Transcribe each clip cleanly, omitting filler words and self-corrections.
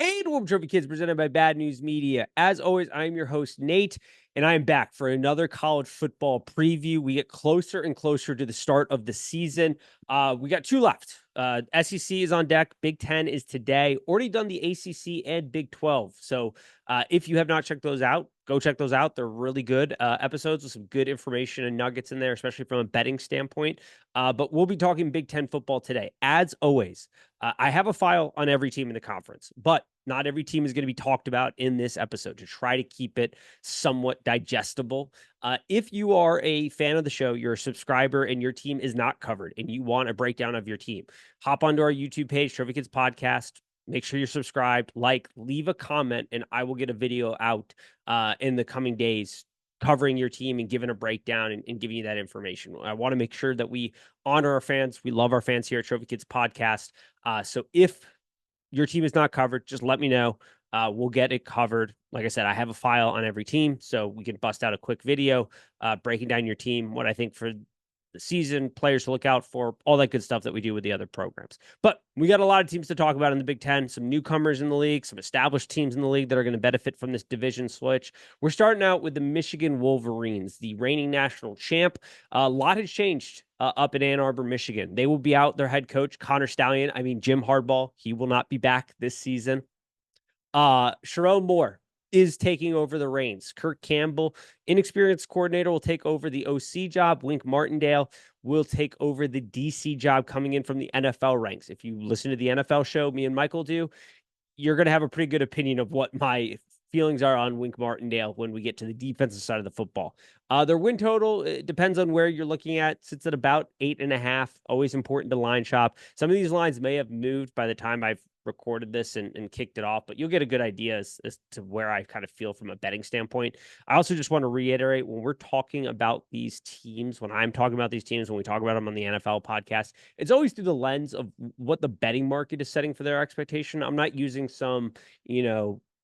Hey, Dwarf Trophy Kids, presented by Bad News Media. As always, I'm your host, Nate, and I'm back for another college football preview. We get closer and closer to the start of the season. We got two left. SEC is on deck. Big Ten is today. Already done the ACC and Big 12. So if you have not checked those out, go check those out. They're really good episodes with some good information and nuggets in there, especially from a betting standpoint. But we'll be talking Big Ten football today. As always, I have a file on every team in the conference, but not every team is going to be talked about in this episode to try to keep it somewhat digestible. If you are a fan of the show, you're a subscriber, and your team is not covered and you want a breakdown of your team, hop onto our YouTube page, Trophykidspod Podcast. Make sure you're subscribed, leave a comment, and I will get a video out in the coming days covering your team and giving a breakdown and giving you that information. I want to make sure that we honor our fans. We love our fans here at Trophy Kids Podcast. So if your team is not covered, just let me know. We'll get it covered. Like I said, I have a file on every team, so we can bust out a quick video breaking down your team, what I think for the season, players to look out for, all that good stuff that we do with the other programs. But we got a lot of teams to talk about in the Big Ten, some newcomers in the league, some established teams in the league that are going to benefit from this division switch. We're starting out with the Michigan Wolverines, the reigning national champ. A lot has changed up in Ann Arbor, Michigan. They will be out their head coach, Connor Stallion. Jim Hardball, he will not be back this season. Sharon Moore is taking over the reins. Kirk Campbell, inexperienced coordinator, will take over the OC job. Wink Martindale will take over the DC job coming in from the NFL ranks. If you listen to the NFL show, me and Michael do, you're going to have a pretty good opinion of what my feelings are on Wink Martindale when we get to the defensive side of the football. Their win total, it depends on where you're looking at, sits at about 8.5. Always important to line shop. Some of these lines may have moved by the time I've recorded this and kicked it off, but you'll get a good idea as to where I kind of feel from a betting standpoint. I also just want to reiterate, when we're talking about these teams, when I'm talking about these teams, when we talk about them on the NFL podcast, it's always through the lens of what the betting market is setting for their expectation. I'm not using some,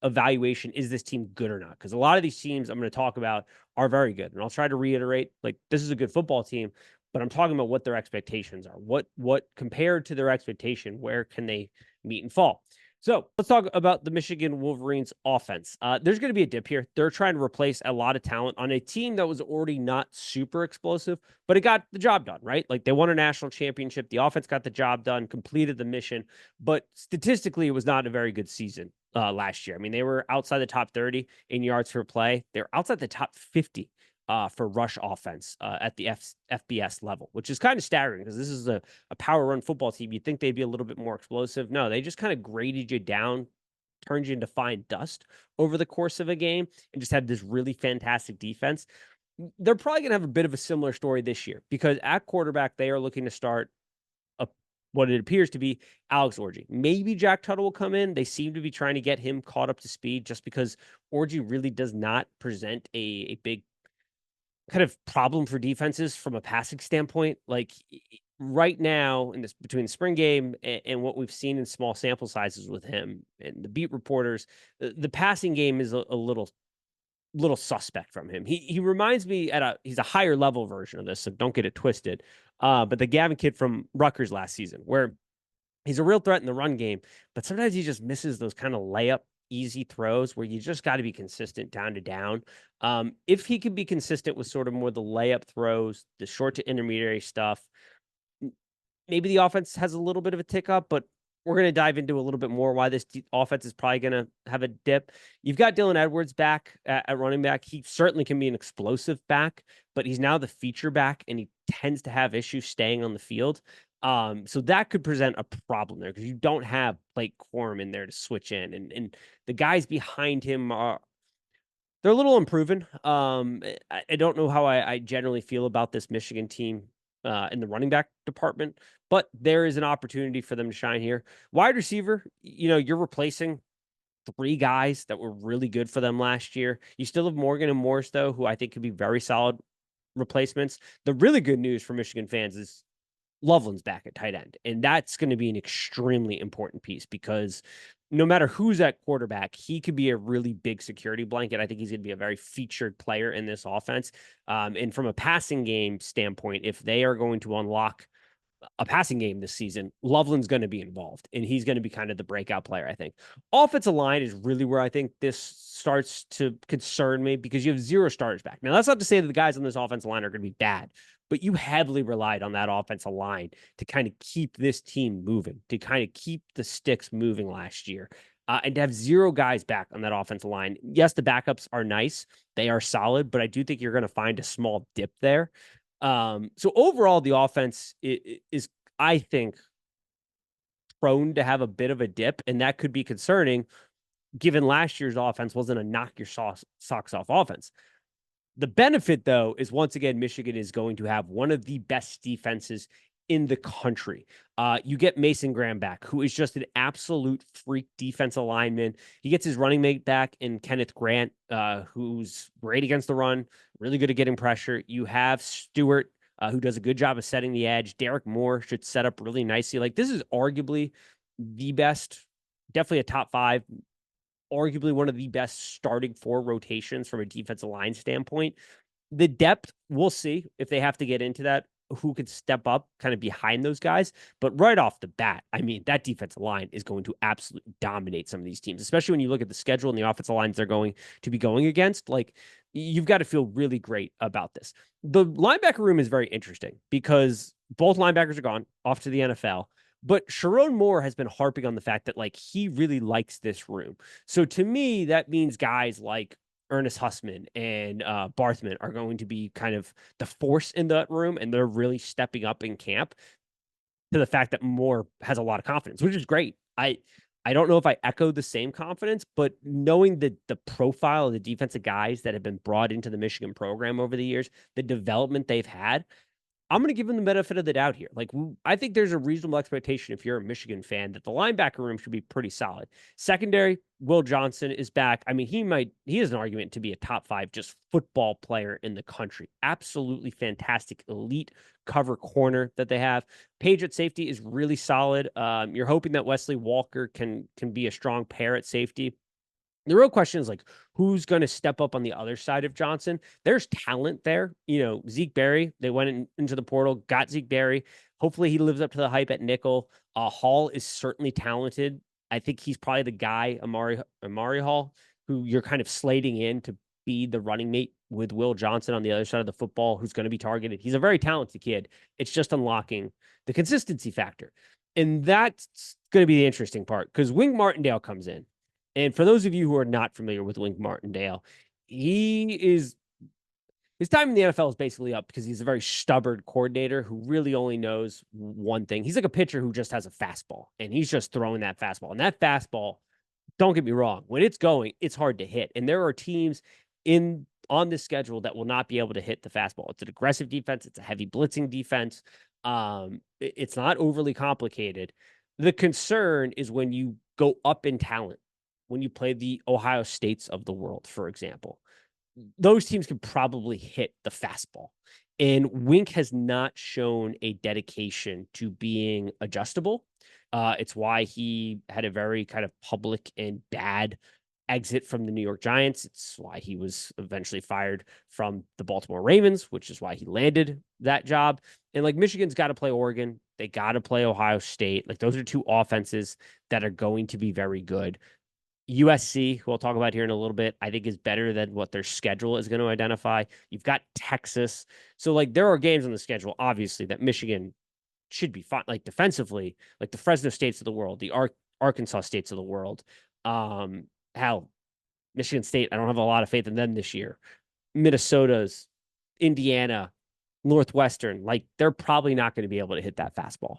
evaluation, is this team good or not? Because a lot of these teams I'm going to talk about are very good. And I'll try to reiterate, this is a good football team, but I'm talking about what their expectations are. What compared to their expectation, where can they meet and fall? So let's talk about the Michigan Wolverines offense. There's going to be a dip here. They're trying to replace a lot of talent on a team that was already not super explosive, but it got the job done, right? They won a national championship. The offense got the job done, completed the mission, but statistically, it was not a very good season last year. They were outside the top 30 in yards per play. They're outside the top 50 for rush offense at the FBS level, which is kind of staggering because this is a power run football team. You'd think they'd be a little bit more explosive. No, they just kind of graded you down, turned you into fine dust over the course of a game, and just had this really fantastic defense. They're probably going to have a bit of a similar story this year because at quarterback, they are looking to start what it appears to be Alex Orji. Maybe Jack Tuttle will come in. They seem to be trying to get him caught up to speed just because Orji really does not present a big kind of problem for defenses from a passing standpoint. Right now in this, between the spring game and what we've seen in small sample sizes with him and the beat reporters, the passing game is a little suspect from him. He reminds me he's a higher level version of this, so don't get it twisted. But the Gavin kid from Rutgers last season, where he's a real threat in the run game, but sometimes he just misses those kind of layup easy throws where you just got to be consistent down to down. If he can be consistent with sort of more the layup throws, the short to intermediary stuff, maybe the offense has a little bit of a tick up, but we're going to dive into a little bit more why this offense is probably going to have a dip. You've got Dylan Edwards back at running back. He certainly can be an explosive back, but he's now the feature back, and he tends to have issues staying on the field. So that could present a problem there because you don't have Blake Corum in there to switch in, and the guys behind him they're a little unproven. I don't know how I generally feel about this Michigan team in the running back department, but there is an opportunity for them to shine here. Wide receiver, you're replacing three guys that were really good for them last year. You still have Morgan and Morris, though, who I think could be very solid replacements. The really good news for Michigan fans is Loveland's back at tight end, and that's going to be an extremely important piece because no matter who's at quarterback, he could be a really big security blanket. I think he's going to be a very featured player in this offense. And from a passing game standpoint, if they are going to unlock a passing game this season, Loveland's going to be involved, and he's going to be kind of the breakout player, I think. Offensive line is really where I think this starts to concern me because you have 0 starters back. Now, that's not to say that the guys on this offensive line are going to be bad, but you heavily relied on that offensive line to kind of keep this team moving, to kind of keep the sticks moving last year. And to have 0 guys back on that offensive line. Yes, the backups are nice. They are solid, but I do think you're going to find a small dip there. So overall, the offense is, I think, prone to have a bit of a dip, and that could be concerning given last year's offense wasn't a knock your socks off offense. The benefit, though, is once again, Michigan is going to have one of the best defenses in the country. You get Mason Graham back, who is just an absolute freak defensive lineman. He gets his running mate back in Kenneth Grant, who's great against the run, really good at getting pressure. You have Stewart, who does a good job of setting the edge. Derek Moore should set up really nicely. Like, this is arguably the best, definitely a top 5, arguably one of the best starting 4 rotations from a defensive line standpoint. The depth, we'll see if they have to get into that, who could step up kind of behind those guys. But right off the bat, I mean, that defensive line is going to absolutely dominate some of these teams, especially when you look at the schedule and the offensive lines they're going to be going against. Like, you've got to feel really great about this. The linebacker room is very interesting because both linebackers are gone off to the NFL. But Sharon Moore has been harping on the fact that, like, he really likes this room. So to me, that means guys like Ernest Hussman and Barthman are going to be kind of the force in that room, and they're really stepping up in camp to the fact that Moore has a lot of confidence, which is great. I don't know if I echo the same confidence, but knowing the profile of the defensive guys that have been brought into the Michigan program over the years, the development they've had, I'm going to give him the benefit of the doubt here. Like, I think there's a reasonable expectation if you're a Michigan fan that the linebacker room should be pretty solid. Secondary, Will Johnson is back. I mean, he has an argument to be a top 5 just football player in the country. Absolutely fantastic, elite cover corner that they have. Page at safety is really solid. You're hoping that Wesley Walker can be a strong pair at safety. The real question is, like, who's going to step up on the other side of Johnson? There's talent there. You know, Zeke Berry, they went into the portal, got Zeke Berry. Hopefully he lives up to the hype at nickel. Hall is certainly talented. I think he's probably the guy, Amari Hall, who you're kind of slating in to be the running mate with Will Johnson on the other side of the football, who's going to be targeted. He's a very talented kid. It's just unlocking the consistency factor. And that's going to be the interesting part because Wink Martindale comes in. And for those of you who are not familiar with Wink Martindale, his time in the NFL is basically up because he's a very stubborn coordinator who really only knows one thing. He's like a pitcher who just has a fastball, and he's just throwing that fastball. And that fastball, don't get me wrong, when it's going, it's hard to hit. And there are teams on this schedule that will not be able to hit the fastball. It's an aggressive defense. It's a heavy blitzing defense. It's not overly complicated. The concern is when you go up in talent. When you play the Ohio States of the world, for example, those teams can probably hit the fastball. And Wink has not shown a dedication to being adjustable. It's why he had a very kind of public and bad exit from the New York Giants. It's why he was eventually fired from the Baltimore Ravens, which is why he landed that job. And like, Michigan's got to play Oregon. They got to play Ohio State. Like, those are 2 offenses that are going to be very good. USC, who I'll talk about here in a little bit, I think is better than what their schedule is going to identify. You've got Texas. So, like, there are games on the schedule, obviously, that Michigan should be fine. Like, defensively, like the Fresno States of the world, the Arkansas States of the world. Hell, Michigan State, I don't have a lot of faith in them this year. Minnesota's, Indiana, Northwestern, like, they're probably not going to be able to hit that fastball.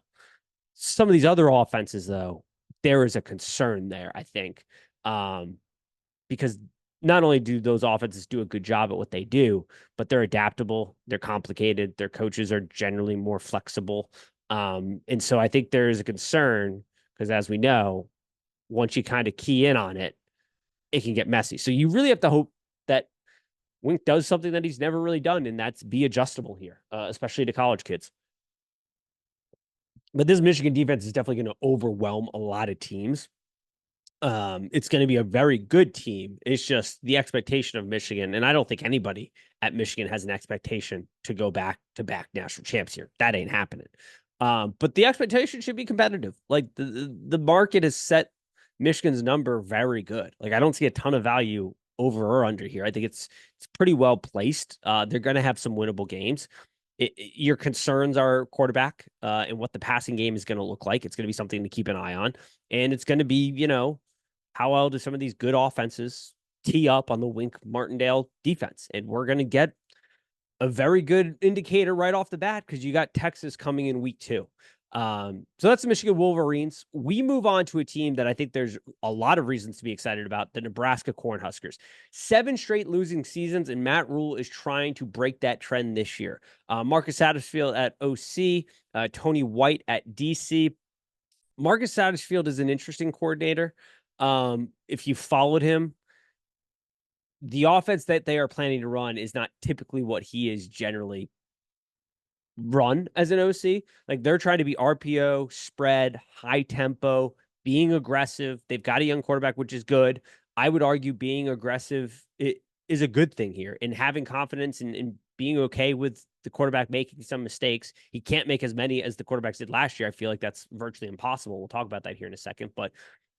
Some of these other offenses, though, there is a concern there, I think. Because not only do those offenses do a good job at what they do, but they're adaptable, they're complicated, their coaches are generally more flexible. And so I think there is a concern because, as we know, once you kind of key in on it, it can get messy. So you really have to hope that Wink does something that he's never really done, and that's be adjustable here, especially to college kids. But this Michigan defense is definitely going to overwhelm a lot of teams. It's going to be a very good team. It's just the expectation of Michigan. And I don't think anybody at Michigan has an expectation to go back to back national champs here. That ain't happening. But the expectation should be competitive. Like the market has set Michigan's number very good. Like I don't see a ton of value over or under here. I think it's pretty well placed. They're going to have some winnable games. Your concerns are quarterback and what the passing game is going to look like. It's going to be something to keep an eye on, and it's going to be how well do some of these good offenses tee up on the Wink Martindale defense, and we're going to get a very good indicator right off the bat because you got Texas coming in week 2. So that's the Michigan Wolverines. We move on to a team that I think there's a lot of reasons to be excited about, the Nebraska Cornhuskers. 7 straight losing seasons, and Matt Rule is trying to break that trend this year. Marcus Satterfield at OC, Tony White at DC. Marcus Satterfield is an interesting coordinator. If you followed him, the offense that they are planning to run is not typically what he is generally run as an OC. Like they're trying to be RPO, spread, high tempo, being aggressive. They've got a young quarterback, which is good. I would argue being aggressive is a good thing here, and having confidence and being okay with the quarterback making some mistakes. He can't make as many as the quarterbacks did last year. I feel like that's virtually impossible. We'll talk about that here in a second, but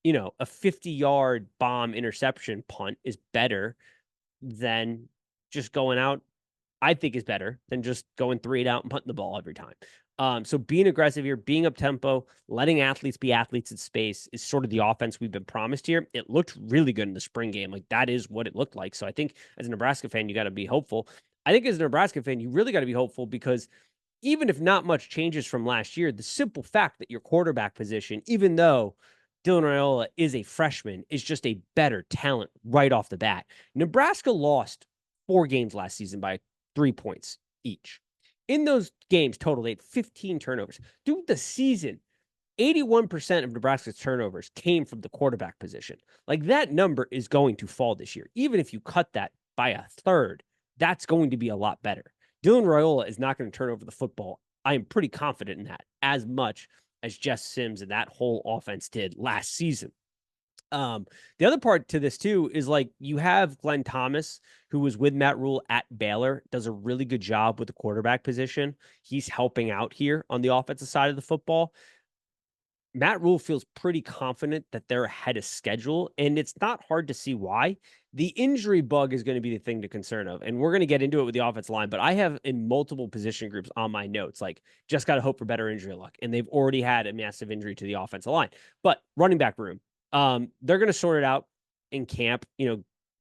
a 50-yard bomb interception punt is better than just going out. I think is better than just going 3 and out and punting the ball every time. So being aggressive here, being up tempo, letting athletes be athletes in space is sort of the offense we've been promised here. It looked really good in the spring game. Like that is what it looked like. So I think as a Nebraska fan, you got to be hopeful. I think as a Nebraska fan, you really got to be hopeful because even if not much changes from last year, the simple fact that your quarterback position, even though Dylan Raiola is a freshman, is just a better talent right off the bat. Nebraska lost 4 games last season by 3 points each. In those games total, they had 15 turnovers. Through the season, 81% of Nebraska's turnovers came from the quarterback position. Like that number is going to fall this year. Even if you cut that by a third, that's going to be a lot better. Dylan Raiola is not going to turn over the football. I am pretty confident in that, as much as Jess Sims and that whole offense did last season. The other part to this too is like you have Glenn Thomas, who was with Matt Rule at Baylor, does a really good job with the quarterback position. He's helping out here on the offensive side of the football. Matt Rule feels pretty confident that they're ahead of schedule, and it's not hard to see why. The injury bug is going to be the thing to concern of, and we're going to get into it with the offensive line, but I have in multiple position groups on my notes, like just got to hope for better injury luck, and they've already had a massive injury to the offensive line. But running back room, they're going to sort it out in camp.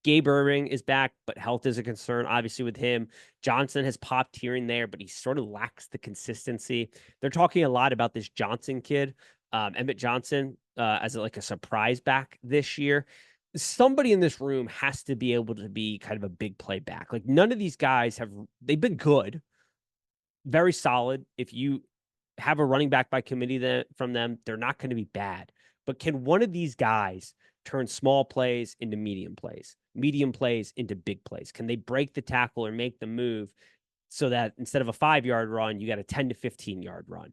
Gabe Irving is back, but health is a concern, obviously, with him. Johnson has popped here and there, but he sort of lacks the consistency. They're talking a lot about this Johnson kid, Emmett Johnson, as a surprise back this year. Somebody in this room has to be able to be kind of a big play back. Like none of these guys they've been good, very solid. If you have a running back by committee from them, they're not going to be bad. But can one of these guys turn small plays into medium plays into big plays? Can they break the tackle or make the move so that instead of a 5-yard run, you got a 10 to 15-yard run,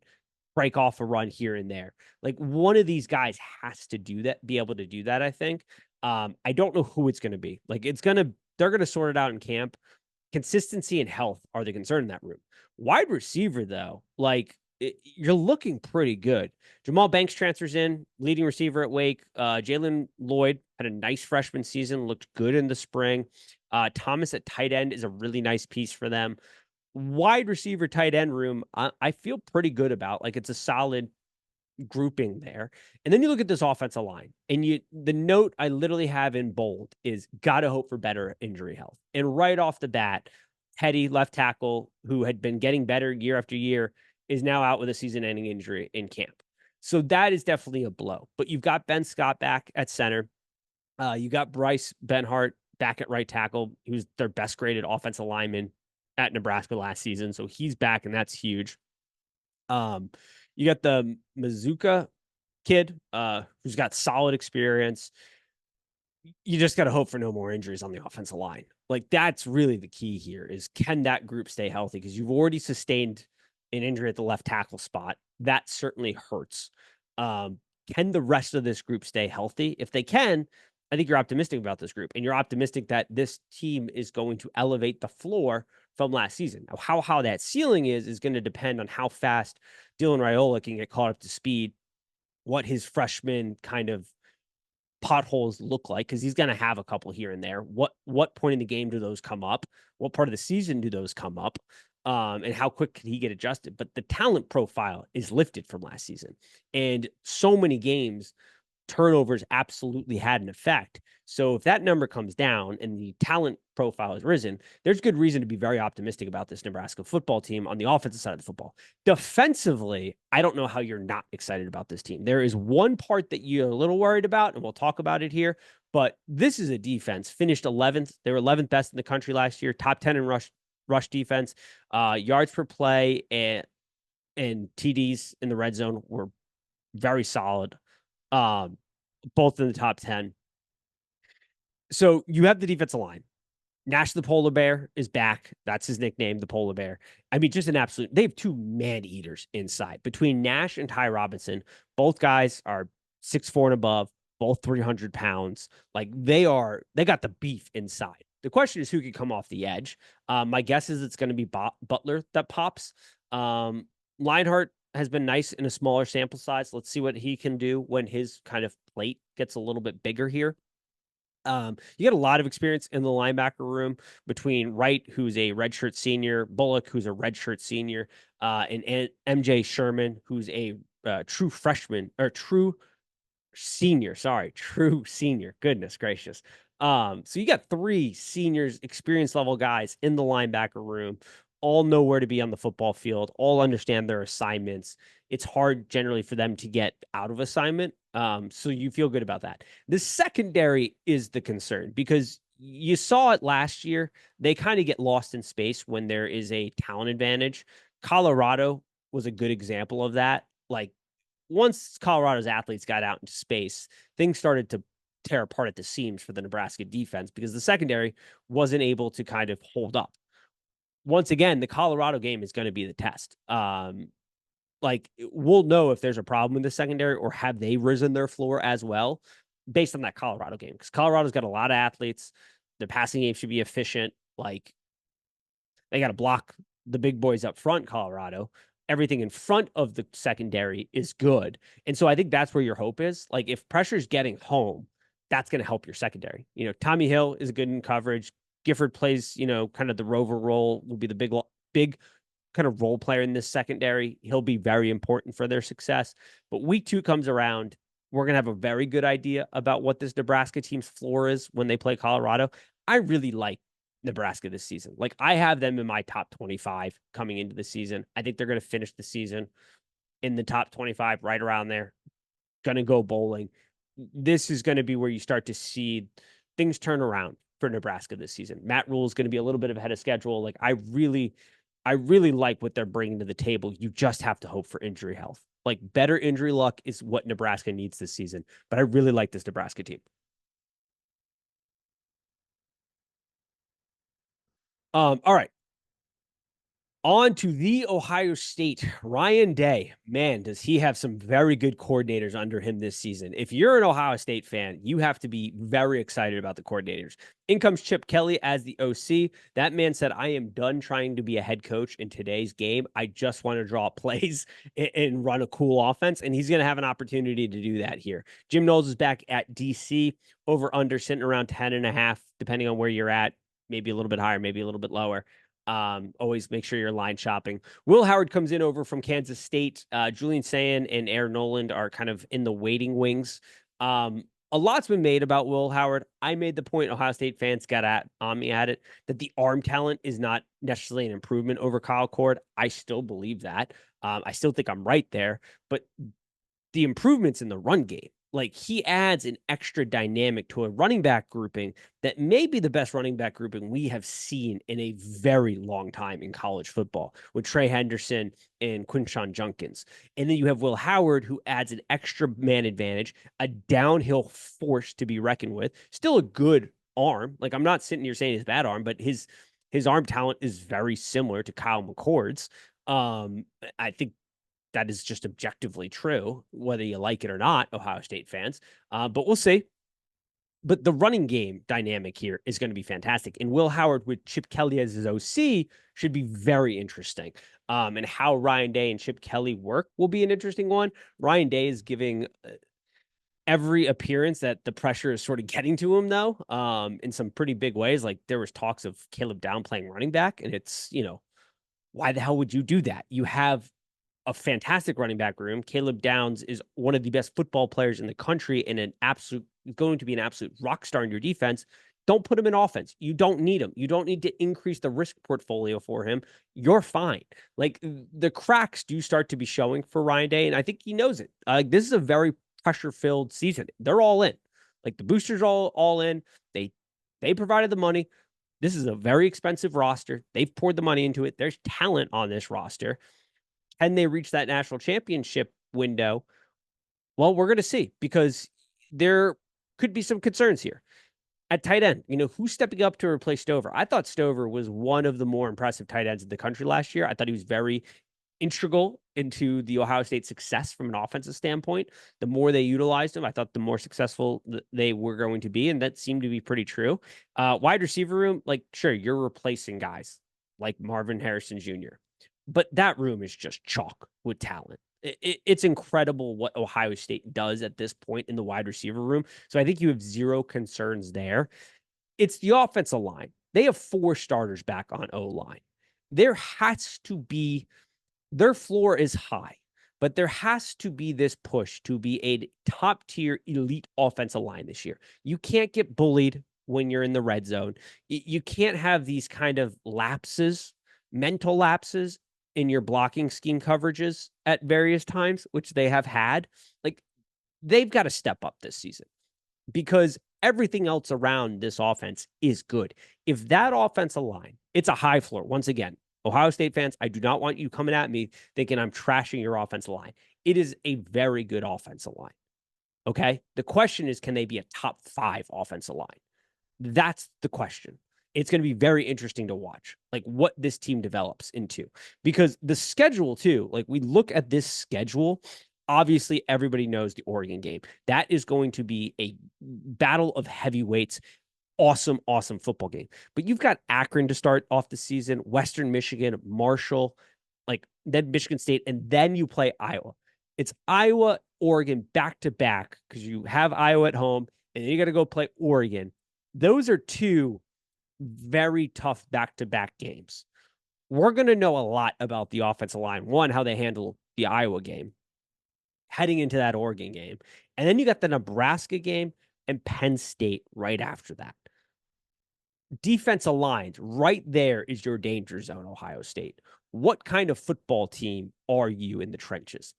break off a run here and there? Like one of these guys has to do that, be able to do that, I think. I don't know who it's going to be. Like they're going to sort it out in camp. Consistency and health are the concern in that room. Wide receiver, though, you're looking pretty good. Jamal Banks transfers in, leading receiver at Wake. Jalen Lloyd had a nice freshman season, looked good in the spring. Thomas at tight end is a really nice piece for them. Wide receiver, tight end room, I feel pretty good about. Like it's a solid grouping there. And then you look at this offensive line, and the note I literally have in bold is gotta hope for better injury health. And right off the bat, Hetty, left tackle, who had been getting better year after year, is now out with a season-ending injury in camp. So that is definitely a blow. But you've got Ben Scott back at center. You got Bryce Benhart back at right tackle, who's their best graded offensive lineman at Nebraska last season. So he's back, and that's huge. You got the Mazuka kid, who's got solid experience. You just got to hope for no more injuries on the offensive line. Like that's really the key here is can that group stay healthy? Because you've already sustained an injury at the left tackle spot. That certainly hurts. Can the rest of this group stay healthy? If they can, I think you're optimistic about this group, and you're optimistic that this team is going to elevate the floor from last season. Now, how that ceiling is going to depend on how fast Dylan Raiola can get caught up to speed, what his freshman kind of potholes look like, because he's going to have a couple here and there. What point in the game do those come up? What part of the season do those come up? And how quick can he get adjusted? But the talent profile is lifted from last season, and so many games turnovers absolutely had an effect. So if that number comes down and the talent profile has risen, there's good reason to be very optimistic about this Nebraska football team on the offensive side of the football. Defensively, I don't know how you're not excited about this team. There is one part that you're a little worried about, and we'll talk about it here, but this is a defense finished 11th. They were 11th best in the country last year, top 10 in rush defense, yards per play, and TDs in the red zone were very solid. Both in the top 10. So you have the defensive line. Nash the Polar Bear is back. That's his nickname, the Polar Bear. I mean, just an absolute, they have two man eaters inside. Between Nash and Ty Robinson, both guys are 6'4" and above, both 300 pounds. Like they got the beef inside. The question is who can come off the edge. My guess is it's going to be Butler that pops. Lionheart has been nice in a smaller sample size. Let's see what he can do when his kind of plate gets a little bit bigger here. You get a lot of experience in the linebacker room between Wright, who's a redshirt senior, Bullock, who's a redshirt senior, and MJ Sherman, who's a true freshman or true senior. Sorry, true senior. Goodness gracious. So you got three seniors, experience level guys in the linebacker room, all know where to be on the football field, all understand their assignments. It's hard generally for them to get out of assignment. So you feel good about that. The secondary is the concern because you saw it last year. They kind of get lost in space when there is a talent advantage. Colorado was a good example of that. Like once Colorado's athletes got out into space, things started to tear apart at the seams for the Nebraska defense because the secondary wasn't able to kind of hold up. Once again, the Colorado game is going to be the test. Like we'll know if there's a problem in the secondary or have they risen their floor as well based on that Colorado game. Because Colorado's got a lot of athletes. The passing game should be efficient. Like they got to block the big boys up front, Colorado. Everything in front of the secondary is good. And so I think that's where your hope is. Like if pressure's getting home, that's going to help your secondary. You know, Tommy Hill is good in coverage. Gifford plays, kind of the rover role, will be the big kind of role player in this secondary. He'll be very important for their success. But week 2 comes around. We're going to have a very good idea about what this Nebraska team's floor is when they play Colorado. I really like Nebraska this season. Like I have them in my top 25 coming into the season. I think they're going to finish the season in the top 25, right around there. Going to go bowling. This is going to be where you start to see things turn around for Nebraska this season. Matt Rule is going to be a little bit ahead of schedule. Like I really like what they're bringing to the table. You just have to hope for injury health. Like better injury luck is what Nebraska needs this season. But I really like this Nebraska team. All right. On to the Ohio State. Ryan Day, man, does he have some very good coordinators under him this season. If you're an Ohio State fan, you have to be very excited about the coordinators. In comes Chip Kelly as the OC. That man said, I am done trying to be a head coach in today's game. I just want to draw plays and run a cool offense. And he's going to have an opportunity to do that here. Jim Knowles is back at DC, over under sitting around 10.5, depending on where you're at. Maybe a little bit higher, maybe a little bit lower. Always make sure you're line shopping. Will Howard comes in over from Kansas State. Julian Sayin and Aaron Noland are kind of in the waiting wings. A lot's been made about Will Howard. I made the point, Ohio State fans got on me at it, that the arm talent is not necessarily an improvement over Kyle Cord. I still believe that. I still think I'm right there, but the improvements in the run game, like he adds an extra dynamic to a running back grouping that may be the best running back grouping we have seen in a very long time in college football with Trey Henderson and Quinshon Junkins. And then you have Will Howard, who adds an extra man advantage, a downhill force to be reckoned with, still a good arm. Like I'm not sitting here saying it's bad arm, but his arm talent is very similar to Kyle McCord's. I think that is just objectively true, whether you like it or not, Ohio State fans. But we'll see. But the running game dynamic here is going to be fantastic. And Will Howard with Chip Kelly as his OC should be very interesting. and how Ryan Day and Chip Kelly work will be an interesting one. Ryan Day is giving every appearance that the pressure is sort of getting to him, though, in some pretty big ways. Like there was talks of Caleb Down playing running back, and it's, why the hell would you do that? You have a fantastic running back room. Caleb Downs is one of the best football players in the country and going to be an absolute rock star in your defense. Don't put him in offense. You don't need him. You don't need to increase the risk portfolio for him. You're fine. Like the cracks do start to be showing for Ryan Day, and I think he knows it. This is a very pressure-filled season. They're all in. Like the boosters all in. They provided the money. This is a very expensive roster. They've poured the money into it. There's talent on this roster. Can they reach that national championship window? Well, we're going to see, because there could be some concerns here. At tight end, who's stepping up to replace Stover? I thought Stover was one of the more impressive tight ends in the country last year. I thought he was very integral into the Ohio State success from an offensive standpoint. The more they utilized him, I thought the more successful they were going to be, and that seemed to be pretty true. Wide receiver room, like, sure, you're replacing guys like Marvin Harrison Jr., but that room is just chalk with talent. It's incredible what Ohio State does at this point in the wide receiver room. So I think you have zero concerns there. It's the offensive line. They have 4 starters back on O-line. There has to be, their floor is high, but there has to be this push to be a top tier elite offensive line this year. You can't get bullied when you're in the red zone. You can't have these kind of mental lapses in your blocking scheme coverages at various times, which they have had. Like, they've got to step up this season, because everything else around this offense is good. If that offensive line, it's a high floor. Once again, Ohio State fans, I do not want you coming at me thinking I'm trashing your offensive line. It is a very good offensive line. Okay? The question is, can they be a top 5 offensive line? That's the question. It's going to be very interesting to watch, like, what this team develops into, because the schedule too, like, we look at this schedule, obviously everybody knows the Oregon game. That is going to be a battle of heavyweights. Awesome football game. But you've got Akron to start off the season, Western Michigan, Marshall, then Michigan State, and then you play Iowa. It's Iowa, Oregon back to back, because you have Iowa at home and then you got to go play Oregon. Those are 2 very tough back-to-back games. We're going to know a lot about the offensive line. One, how they handle the Iowa game, heading into that Oregon game. And then you got the Nebraska game and Penn State right after that. Defensive lines, right there is your danger zone, Ohio State. What kind of football team are you in the trenches?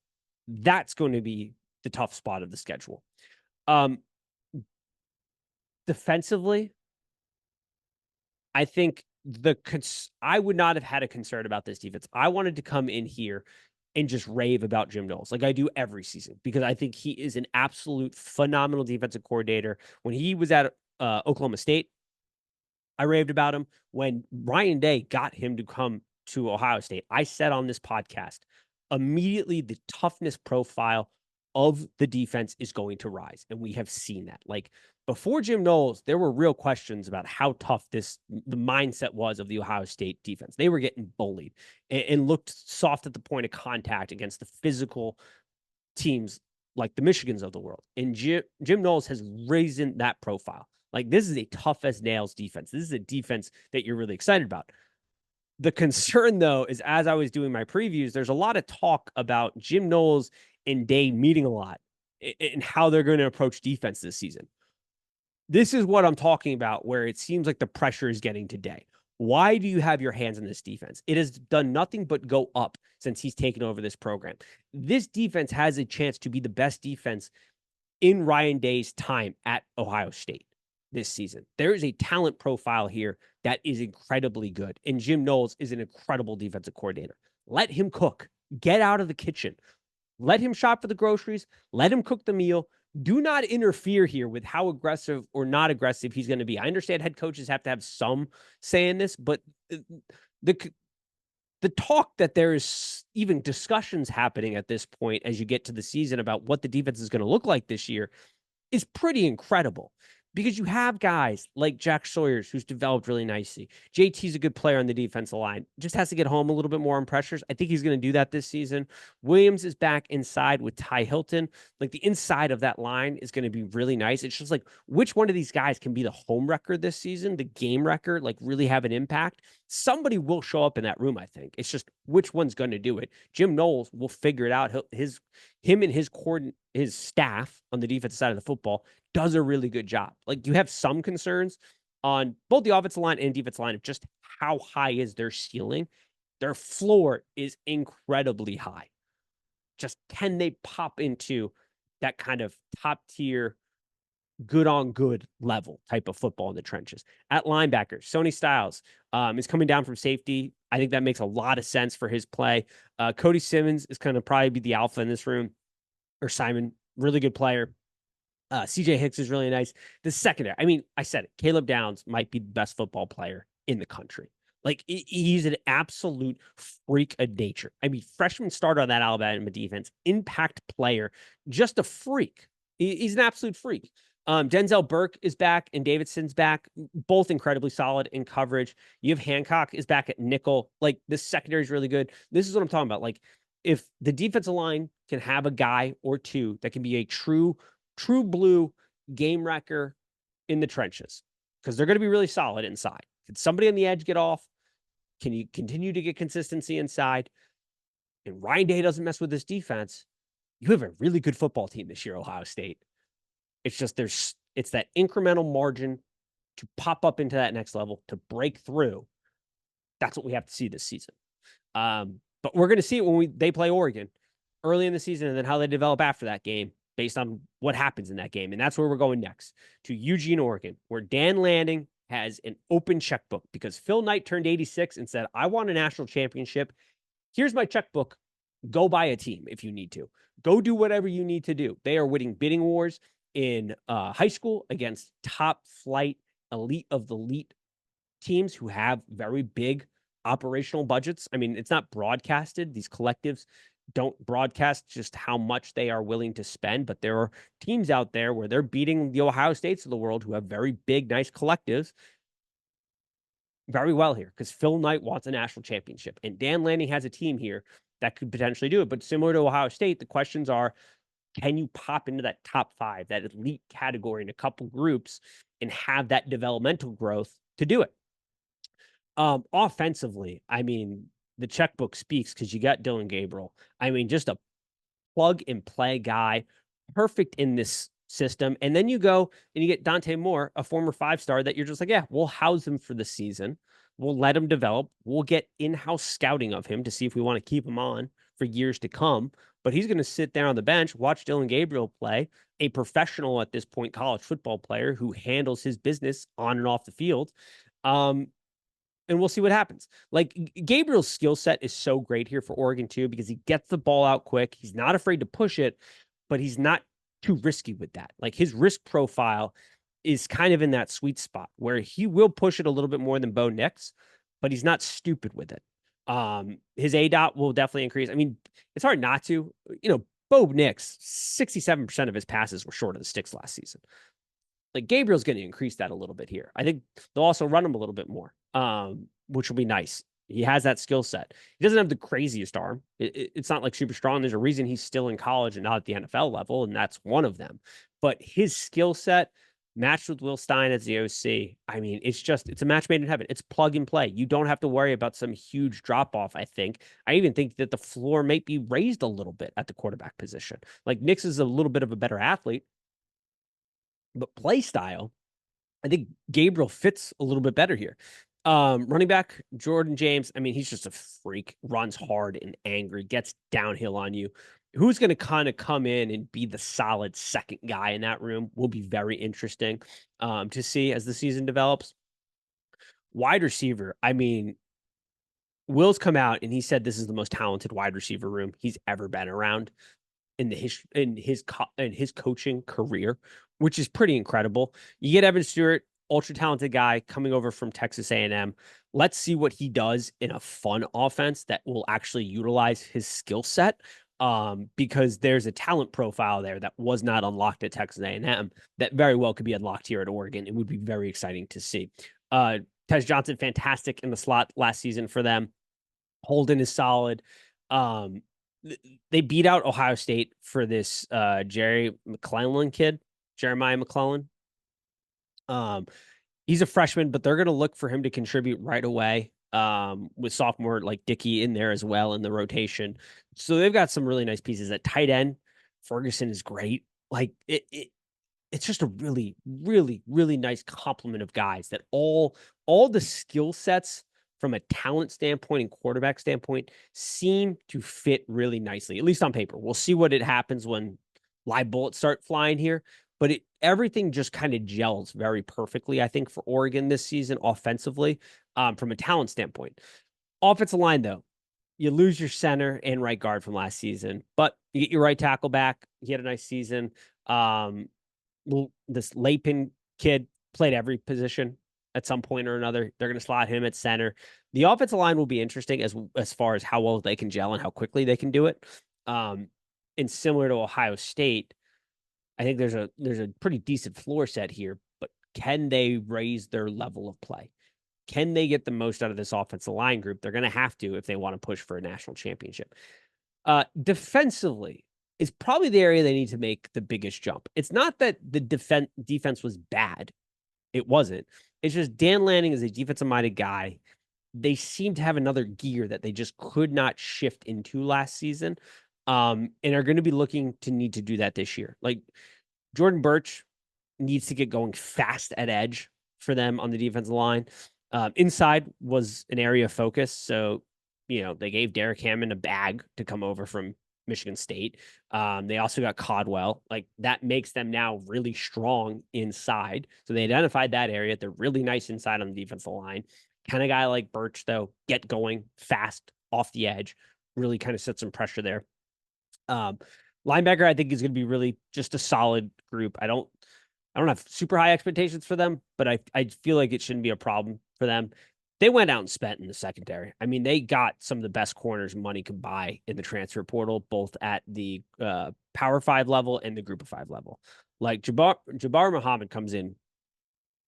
That's going to be the tough spot of the schedule. Defensively, I think I would not have had a concern about this defense. I wanted to come in here and just rave about Jim Knowles, like I do every season, because I think he is an absolute phenomenal defensive coordinator. When he was at Oklahoma State, I raved about him. When Ryan Day got him to come to Ohio State, I said on this podcast, immediately the toughness profile of the defense is going to rise. And we have seen that. Like, before Jim Knowles, there were real questions about how tough the mindset was of the Ohio State defense. They were getting bullied and looked soft at the point of contact against the physical teams like the Michigans of the world. And Jim Knowles has raised that profile. Like, this is a tough as nails defense. This is a defense that you're really excited about. The concern, though, is as I was doing my previews, there's a lot of talk about Jim Knowles and Day meeting a lot and how they're going to approach defense this season. This is what I'm talking about, where it seems like the pressure is getting to Day. Why do you have your hands in this defense? It has done nothing but go up since he's taken over this program. This defense has a chance to be the best defense in Ryan Day's time at Ohio State this season. There is a talent profile here that is incredibly good, and Jim Knowles is an incredible defensive coordinator. Let him cook. Get out of the kitchen. Let him shop for the groceries. Let him cook the meal. Do not interfere here with how aggressive or not aggressive he's going to be. I understand head coaches have to have some say in this, but the talk that there is even discussions happening at this point as you get to the season about what the defense is going to look like this year is pretty incredible. because you have guys like Jack Sawyers, who's developed really nicely. JT's a good player on the defensive line, just has to get home a little bit more on pressures. I think he's going to do that this season. Williams is back inside with Ty Hilton. Like the inside of that line is going to be really nice. It's just like which one of these guys can be the home wrecker this season, the game wrecker, like really have an impact. Somebody will show up in that room, I think. It's just which one's going to do it. Jim Knowles will figure it out. Him and his staff on the defensive side of the football does a really good job. Like you have some concerns on both the offensive line and defensive line of just how high is their ceiling. Their floor is incredibly high. Just can they pop into that kind of top tier, good on good level type of football in the trenches? At linebacker, Sonny Styles is coming down from safety. I think that makes a lot of sense for his play. Cody Simmons is going to probably be the alpha in this room, or Simon, really good player. CJ Hicks is really nice. The secondary, I mean, I said it. Caleb Downs might be the best football player in the country. Like he's an absolute freak of nature. I mean, freshman starter on that Alabama defense, impact player, just a freak. He's an absolute freak. Denzel Burke is back and Davidson's back, both incredibly solid in coverage. You have Hancock is back at nickel. Like this secondary is really good. This is what I'm talking about. Like if the defensive line can have a guy or two that can be a true blue game wrecker in the trenches, because they're going to be really solid inside. Can somebody on the edge get off? Can you continue to get consistency inside? And Ryan Day doesn't mess with this defense. You have a really good football team this year, Ohio State. It's just it's that incremental margin to pop up into that next level, to break through. That's what we have to see this season. But we're going to see it when they play Oregon early in the season, and then how they develop after that game based on what happens in that game. And that's where we're going next, to Eugene, Oregon, where Dan Lanning has an open checkbook because Phil Knight turned 86 and said, I want a national championship. Here's my checkbook. Go buy a team if you need to. Go do whatever you need to do. They are winning bidding wars in high school against top flight elite of the elite teams who have very big operational budgets. I mean, it's not broadcasted. These collectives don't broadcast just how much they are willing to spend, but there are teams out there where they're beating the Ohio States of the world who have very big, nice collectives very well here, because Phil Knight wants a national championship and Dan Lanning has a team here that could potentially do it. But similar to Ohio State, the questions are, can you pop into that top five, that elite category in a couple groups and have that developmental growth to do it? Offensively, I mean, the checkbook speaks because you got Dylan Gabriel. I mean, just a plug and play guy, perfect in this system. And then you go and you get Dante Moore, a former 5-star that you're just like, yeah, we'll house him for the season. We'll let him develop. We'll get in-house scouting of him to see if we want to keep him on for years to come. But he's going to sit there on the bench, watch Dylan Gabriel play, a professional at this point college football player who handles his business on and off the field. And we'll see what happens. Like Gabriel's skill set is so great here for Oregon too, because he gets the ball out quick. He's not afraid to push it, but he's not too risky with that. Like his risk profile is kind of in that sweet spot where he will push it a little bit more than Bo Nix, but he's not stupid with it. His ADOT will definitely increase. I mean, it's hard not to. Bo Nix, 67% of his passes were short of the sticks last season. Like Gabriel's going to increase that a little bit here. I think they'll also run him a little bit more, which will be nice. He has that skill set. He doesn't have the craziest arm. It's not like super strong. There's a reason he's still in college and not at the NFL level, and that's one of them. But his skill set matched with Will Stein as the OC, I mean, it's a match made in heaven. It's plug and play. You don't have to worry about some huge drop off, I think. I even think that the floor might be raised a little bit at the quarterback position. Like Nix is a little bit of a better athlete, but play style, I think Gabriel fits a little bit better here. Running back, Jordan James, I mean, he's just a freak, runs hard and angry, gets downhill on you. Who's going to kind of come in and be the solid second guy in that room will be very interesting to see as the season develops. Wide receiver, I mean, Will's come out and he said this is the most talented wide receiver room he's ever been around in his coaching career, which is pretty incredible. You get Evan Stewart, ultra talented guy coming over from Texas A&M. Let's see what he does in a fun offense that will actually utilize his skill set. because there's a talent profile there that was not unlocked at Texas A&M that very well could be unlocked here at Oregon. It would be very exciting to see. Tez Johnson, fantastic in the slot last season for them. Holden is solid. Um, they beat out Ohio State for this Jeremiah McClellan. He's a freshman, but they're going to look for him to contribute right away. With sophomore like Dickey in there as well in the rotation. So they've got some really nice pieces at tight end. Ferguson is great. Like it's just a really, really, really nice complement of guys that all the skill sets from a talent standpoint and quarterback standpoint seem to fit really nicely, at least on paper. We'll see what it happens when live bullets start flying here, but everything just kind of gels very perfectly, I think, for Oregon this season offensively, from a talent standpoint. Offensive line, though, you lose your center and right guard from last season, but you get your right tackle back. He had a nice season. This Lapin kid played every position at some point or another. They're going to slot him at center. The offensive line will be interesting as far as how well they can gel and how quickly they can do it. And similar to Ohio State, I think there's a pretty decent floor set here, but can they raise their level of play? Can they get the most out of this offensive line group? They're going to have to if they want to push for a national championship. Defensively is probably the area they need to make the biggest jump. It's not that the defense was bad. It wasn't. It's just Dan Lanning is a defensive-minded guy. They seem to have another gear that they just could not shift into last season, and are going to be looking to need to do that this year. Like Jordan Birch needs to get going fast at edge for them on the defensive line. Inside was an area of focus. So, they gave Derek Hammond a bag to come over from Michigan State. They also got Codwell. Like that makes them now really strong inside. So they identified that area. They're really nice inside on the defensive line. Kind of guy like Birch, though, get going fast off the edge, really kind of set some pressure there. Linebacker, I think, is going to be really just a solid group. I don't have super high expectations for them, but I feel like it shouldn't be a problem for them. They went out and spent in the secondary. I mean, they got some of the best corners money could buy in the transfer portal, both at the Power 5 level and the Group of 5 level. Like Jabbar Muhammad comes in,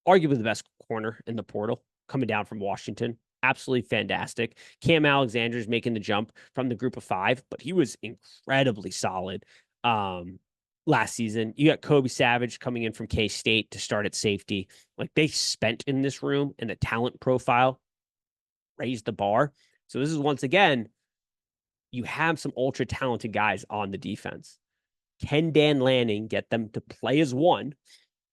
arguably the best corner in the portal, coming down from Washington. Absolutely fantastic. Cam Alexander is making the jump from the Group of 5, but he was incredibly solid last season. You got Kobe Savage coming in from K-State to start at safety. Like they spent in this room, and the talent profile raised the bar. So this is, once again, you have some ultra talented guys on the defense. Can Dan Lanning get them to play as one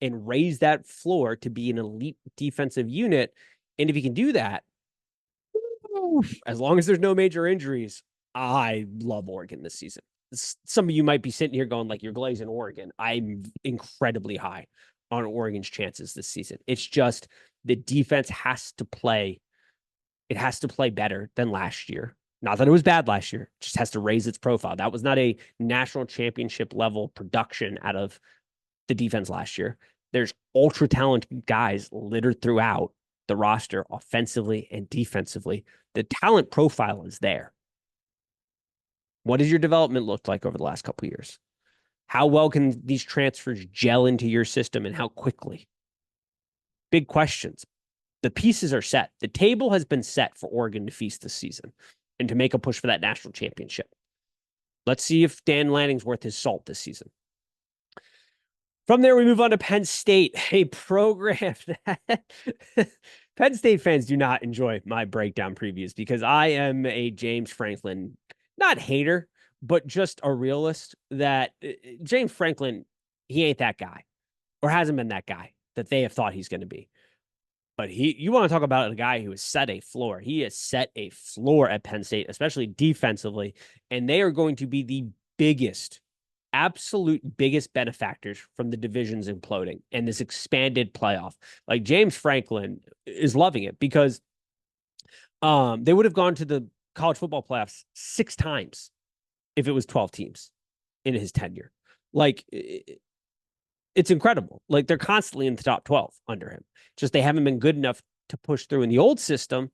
and raise that floor to be an elite defensive unit? And if he can do that, as long as there's no major injuries, I love Oregon this season. Some of you might be sitting here going like, you're glazing Oregon. I'm incredibly high on Oregon's chances this season. It's just the defense has to play. It has to play better than last year. Not that it was bad last year. It just has to raise its profile. That was not a national championship level production out of the defense last year. There's ultra talented guys littered throughout the roster offensively and defensively. The talent profile is there. What does your development look like over the last couple of years? How well can these transfers gel into your system, and how quickly? Big questions. The pieces are set. The table has been set for Oregon to feast this season and to make a push for that national championship. Let's see if Dan Lanning's worth his salt this season. From there, we move on to Penn State, a program that Penn State fans do not enjoy my breakdown previews because I am a James Franklin, not hater, but just a realist that James Franklin, he ain't that guy or hasn't been that guy that they have thought he's going to be. But you want to talk about a guy who has set a floor. He has set a floor at Penn State, especially defensively, and they are going to be the absolute biggest benefactors from the divisions imploding and this expanded playoff. Like James Franklin is loving it because they would have gone to the college football playoffs 6 times if it was 12 teams in his tenure. Like it's incredible. Like they're constantly in the top 12 under him. Just they haven't been good enough to push through in the old system.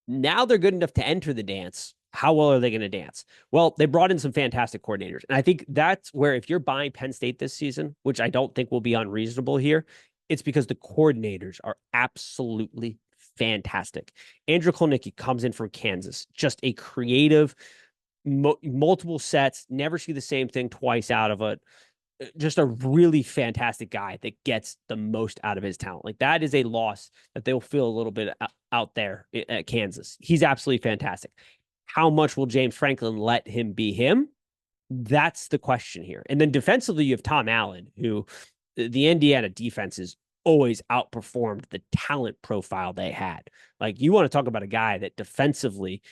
Now they're good enough to enter the dance How well are they going to dance? Well, they brought in some fantastic coordinators. And I think that's where, if you're buying Penn State this season, which I don't think will be unreasonable here, it's because the coordinators are absolutely fantastic. Andrew Kolnicki comes in from Kansas, just a creative, multiple sets, never see the same thing twice out of it. Just a really fantastic guy that gets the most out of his talent. Like, that is a loss that they'll feel a little bit out there at Kansas. He's absolutely fantastic. How much will James Franklin let him be him? That's the question here. And then defensively, you have Tom Allen, who the Indiana defense has always outperformed the talent profile they had. Like, you want to talk about a guy that defensively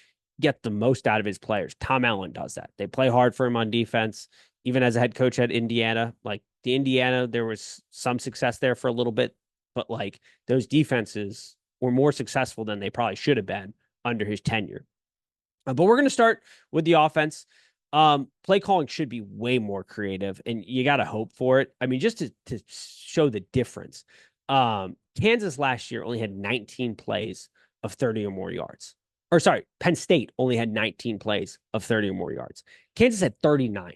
get the most out of his players. Tom Allen does that. They play hard for him on defense, even as a head coach at Indiana. Like, the Indiana, there was some success there for a little bit, but like, those defenses were more successful than they probably should have been under his tenure. But we're going to start with the offense. Play calling should be way more creative, and you got to hope for it. I mean, just to show the difference. Kansas last year only had 19 plays of 30 or more yards. Or sorry, Penn State only had 19 plays of 30 or more yards. Kansas had 39.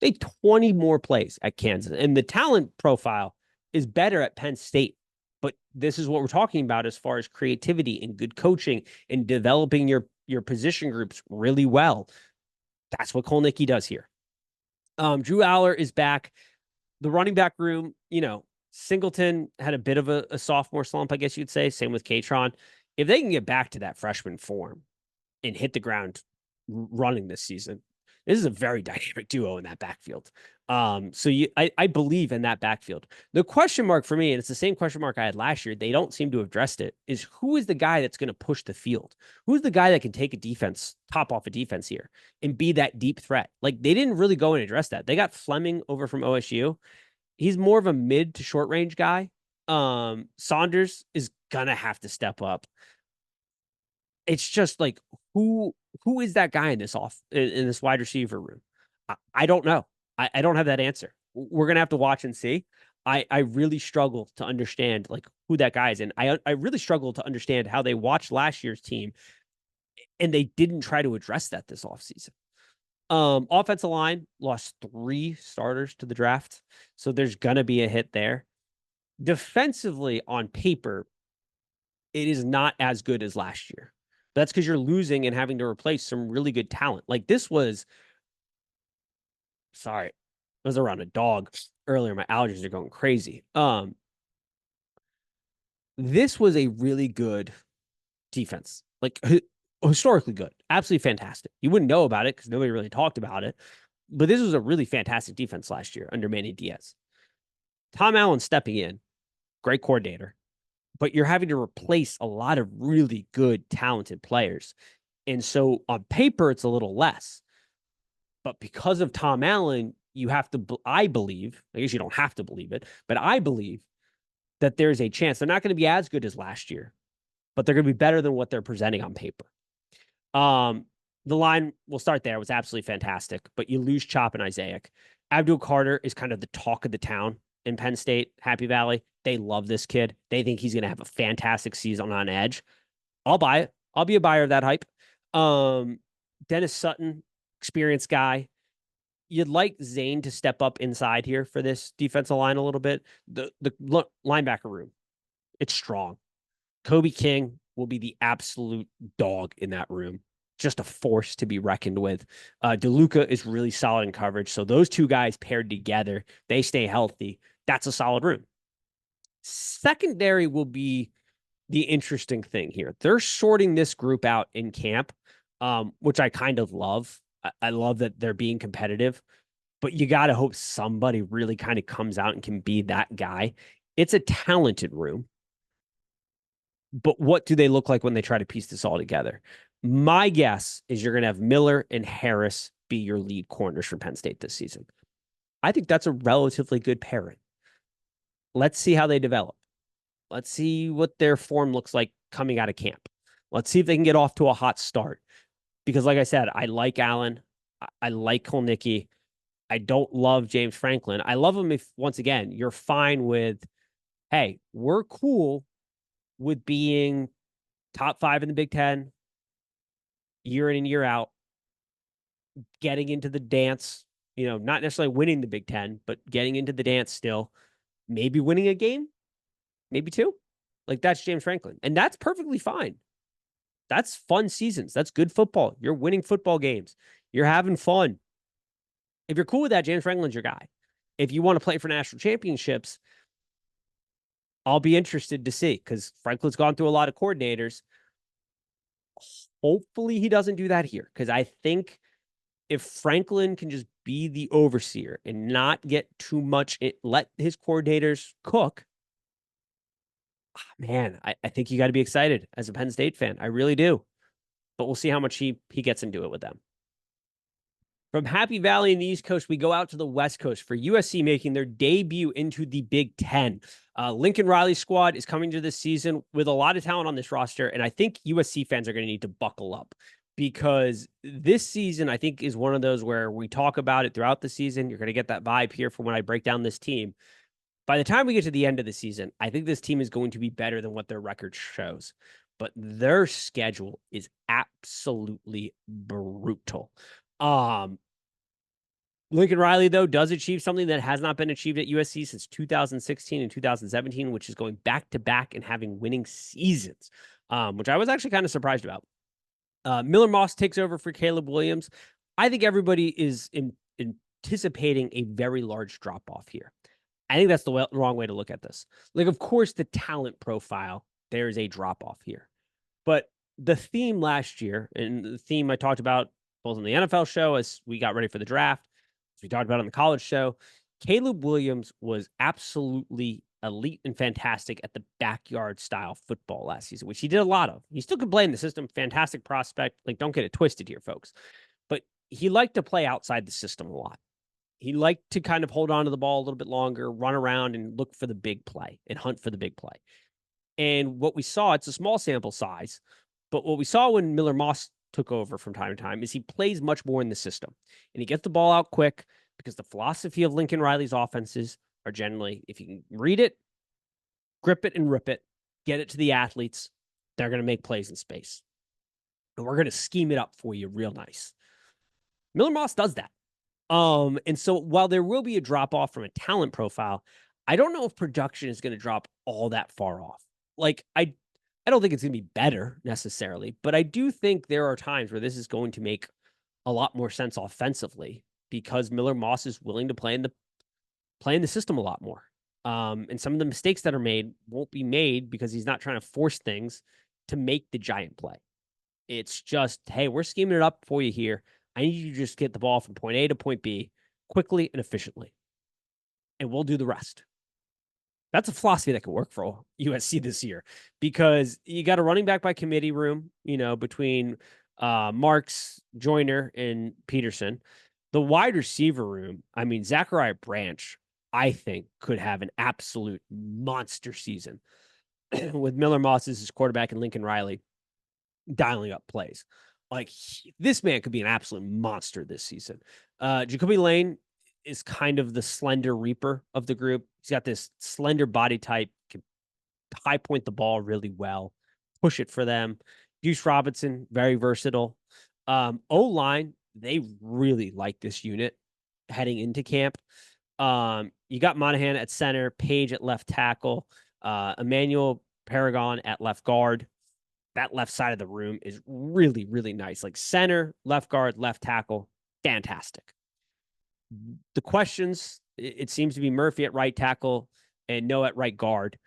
They had 20 more plays at Kansas. And the talent profile is better at Penn State. But this is what we're talking about as far as creativity and good coaching and developing your position groups really well. That's what Kolnicki does here. Drew Aller is back. The running back room, Singleton had a bit of a sophomore slump, I guess you'd say. Same with Katron. If they can get back to that freshman form and hit the ground running this season, this is a very dynamic duo in that backfield. I believe in that backfield. The question mark for me, and it's the same question mark I had last year, they don't seem to have addressed it, is who is the guy that's going to push the field? Who's the guy that can take a defense, top off a defense here, and be that deep threat? Like, they didn't really go and address that. They got Fleming over from OSU. He's more of a mid to short range guy. Saunders is going to have to step up. It's just like, who is that guy in this wide receiver room? I don't know. I don't have that answer. We're gonna have to watch and see. I really struggle to understand like who that guy is, and I really struggle to understand how they watched last year's team and they didn't try to address that this offseason. Offensive line lost 3 starters to the draft, so there's gonna be a hit there. Defensively, on paper, it is not as good as last year. That's because you're losing and having to replace some really good talent. Like, this was, sorry, I was around a dog earlier. My allergies are going crazy. This was a really good defense, like historically good, absolutely fantastic. You wouldn't know about it because nobody really talked about it, but this was a really fantastic defense last year under Manny Diaz. Tom Allen stepping in, great coordinator, but you're having to replace a lot of really good, talented players. And so on paper, it's a little less. But because of Tom Allen, you have to, I believe, I guess you don't have to believe it, but I believe that there's a chance they're not going to be as good as last year, but they're going to be better than what they're presenting on paper. The line, we'll start there, was absolutely fantastic, but you lose Chop and Isaac. Abdul Carter is kind of the talk of the town in Penn State, Happy Valley. They love this kid. They think he's going to have a fantastic season on edge. I'll buy it. I'll be a buyer of that hype. Dennis Sutton, experienced guy. You'd like Zane to step up inside here for this defensive line a little bit. The linebacker room, it's strong. Kobe King will be the absolute dog in that room. Just a force to be reckoned with. DeLuca is really solid in coverage. So those two guys paired together, they stay healthy. That's a solid room. Secondary will be the interesting thing here. They're sorting this group out in camp, which I kind of love. I love that they're being competitive, but you got to hope somebody really kind of comes out and can be that guy. It's a talented room, but what do they look like when they try to piece this all together? My guess is you're going to have Miller and Harris be your lead corners for Penn State this season. I think that's a relatively good pairing. Let's see how they develop. Let's see what their form looks like coming out of camp. Let's see if they can get off to a hot start. Because like I said, I like Allen. I like Kolnicki. I don't love James Franklin. I love him if, once again, you're fine with, hey, we're cool with being top 5 in the Big Ten, year in and year out, getting into the dance, not necessarily winning the Big Ten, but getting into the dance still, maybe winning a game, maybe two. Like, that's James Franklin. And that's perfectly fine. That's fun seasons. That's good football. You're winning football games. You're having fun. If you're cool with that, James Franklin's your guy. If you want to play for national championships, I'll be interested to see, because Franklin's gone through a lot of coordinators. Hopefully he doesn't do that here, because I think if Franklin can just be the overseer and not get too much, let his coordinators cook, man, I think you got to be excited as a Penn State fan. I really do. But we'll see how much he gets into it with them. From Happy Valley in the East Coast, we go out to the West Coast for USC making their debut into the Big Ten. Lincoln Riley's squad is coming to this season with a lot of talent on this roster, and I think USC fans are going to need to buckle up, because this season, I think, is one of those where we talk about it throughout the season. You're going to get that vibe here from when I break down this team. By the time we get to the end of the season, I think this team is going to be better than what their record shows. But their schedule is absolutely brutal. Lincoln Riley, though, does achieve something that has not been achieved at USC since 2016 and 2017, which is going back-to-back and having winning seasons, which I was actually kind of surprised about. Miller Moss takes over for Caleb Williams. I think everybody is anticipating a very large drop-off here. I think that's the wrong way to look at this. Like, of course, the talent profile, there is a drop-off here. But the theme last year, and the theme I talked about both on the NFL show as we got ready for the draft, as we talked about on the college show, Caleb Williams was absolutely elite and fantastic at the backyard style football last season, which he did a lot of. He still could play in the system. Fantastic prospect. Like, don't get it twisted here, folks. But he liked to play outside the system a lot. He liked to kind of hold on to the ball a little bit longer, run around and look for the big play and hunt for the big play. And what we saw, it's a small sample size, but what we saw when Miller Moss took over from time to time is he plays much more in the system, and he gets the ball out quick, because the philosophy of Lincoln Riley's offenses are generally, if you can read it, grip it and rip it, get it to the athletes, they're going to make plays in space. And we're going to scheme it up for you real nice. Miller Moss does that. And so while there will be a drop off from a talent profile, I don't know if production is going to drop all that far off. Like, I don't think it's going to be better necessarily, but I do think there are times where this is going to make a lot more sense offensively, because Miller Moss is willing to play in the system a lot more. And some of the mistakes that are made won't be made because he's not trying to force things to make the giant play. It's just, hey, we're scheming it up for you here. I need you to just get the ball from point A to point B quickly and efficiently, and we'll do the rest. That's a philosophy that could work for USC this year, because you got a running back by committee room, between Marks, Joyner, and Peterson. The wide receiver room, I mean, Zachariah Branch, I think, could have an absolute monster season with Miller Moss as his quarterback and Lincoln Riley dialing up plays. Like, this man could be an absolute monster this season. Jacoby Lane is kind of the slender reaper of the group. He's got this slender body type, can high point the ball really well, push it for them. Deuce Robinson, very versatile. O-line, they really like this unit heading into camp. You got Monahan at center, Page at left tackle, Emmanuel Paragon at left guard. That left side of the room is really, really nice. Like, center, left guard, left tackle, fantastic. The questions, it seems to be Murphy at right tackle and Noah at right guard.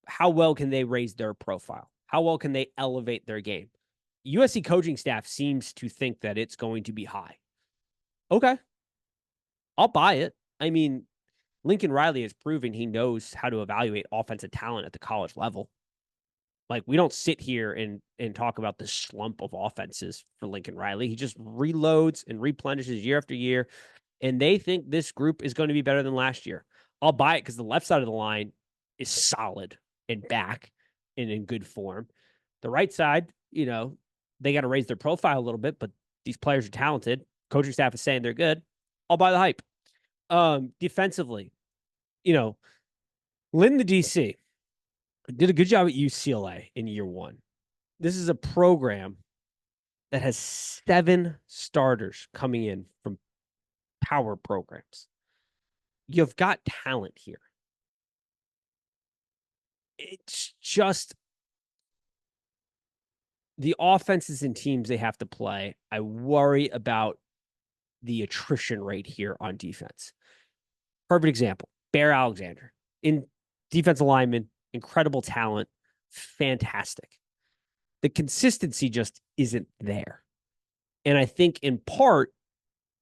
How well can they raise their profile? How well can they elevate their game? USC coaching staff seems to think that it's going to be high. Okay, I'll buy it. I mean, Lincoln Riley has proven he knows how to evaluate offensive talent at the college level. Like, we don't sit here and talk about the slump of offenses for Lincoln Riley. He just reloads and replenishes year after year, and they think this group is going to be better than last year. I'll buy it, because the left side of the line is solid and back and in good form. The right side, they got to raise their profile a little bit, but these players are talented. Coaching staff is saying they're good. I'll buy the hype. Defensively, Lynn, the DC, did a good job at UCLA in year one. This is a program that has 7 starters coming in from power programs. You've got talent here. It's just the offenses and teams they have to play. I worry about the attrition rate here on defense. Perfect example, Bear Alexander in defensive lineman, incredible talent, fantastic. The consistency just isn't there. And I think in part,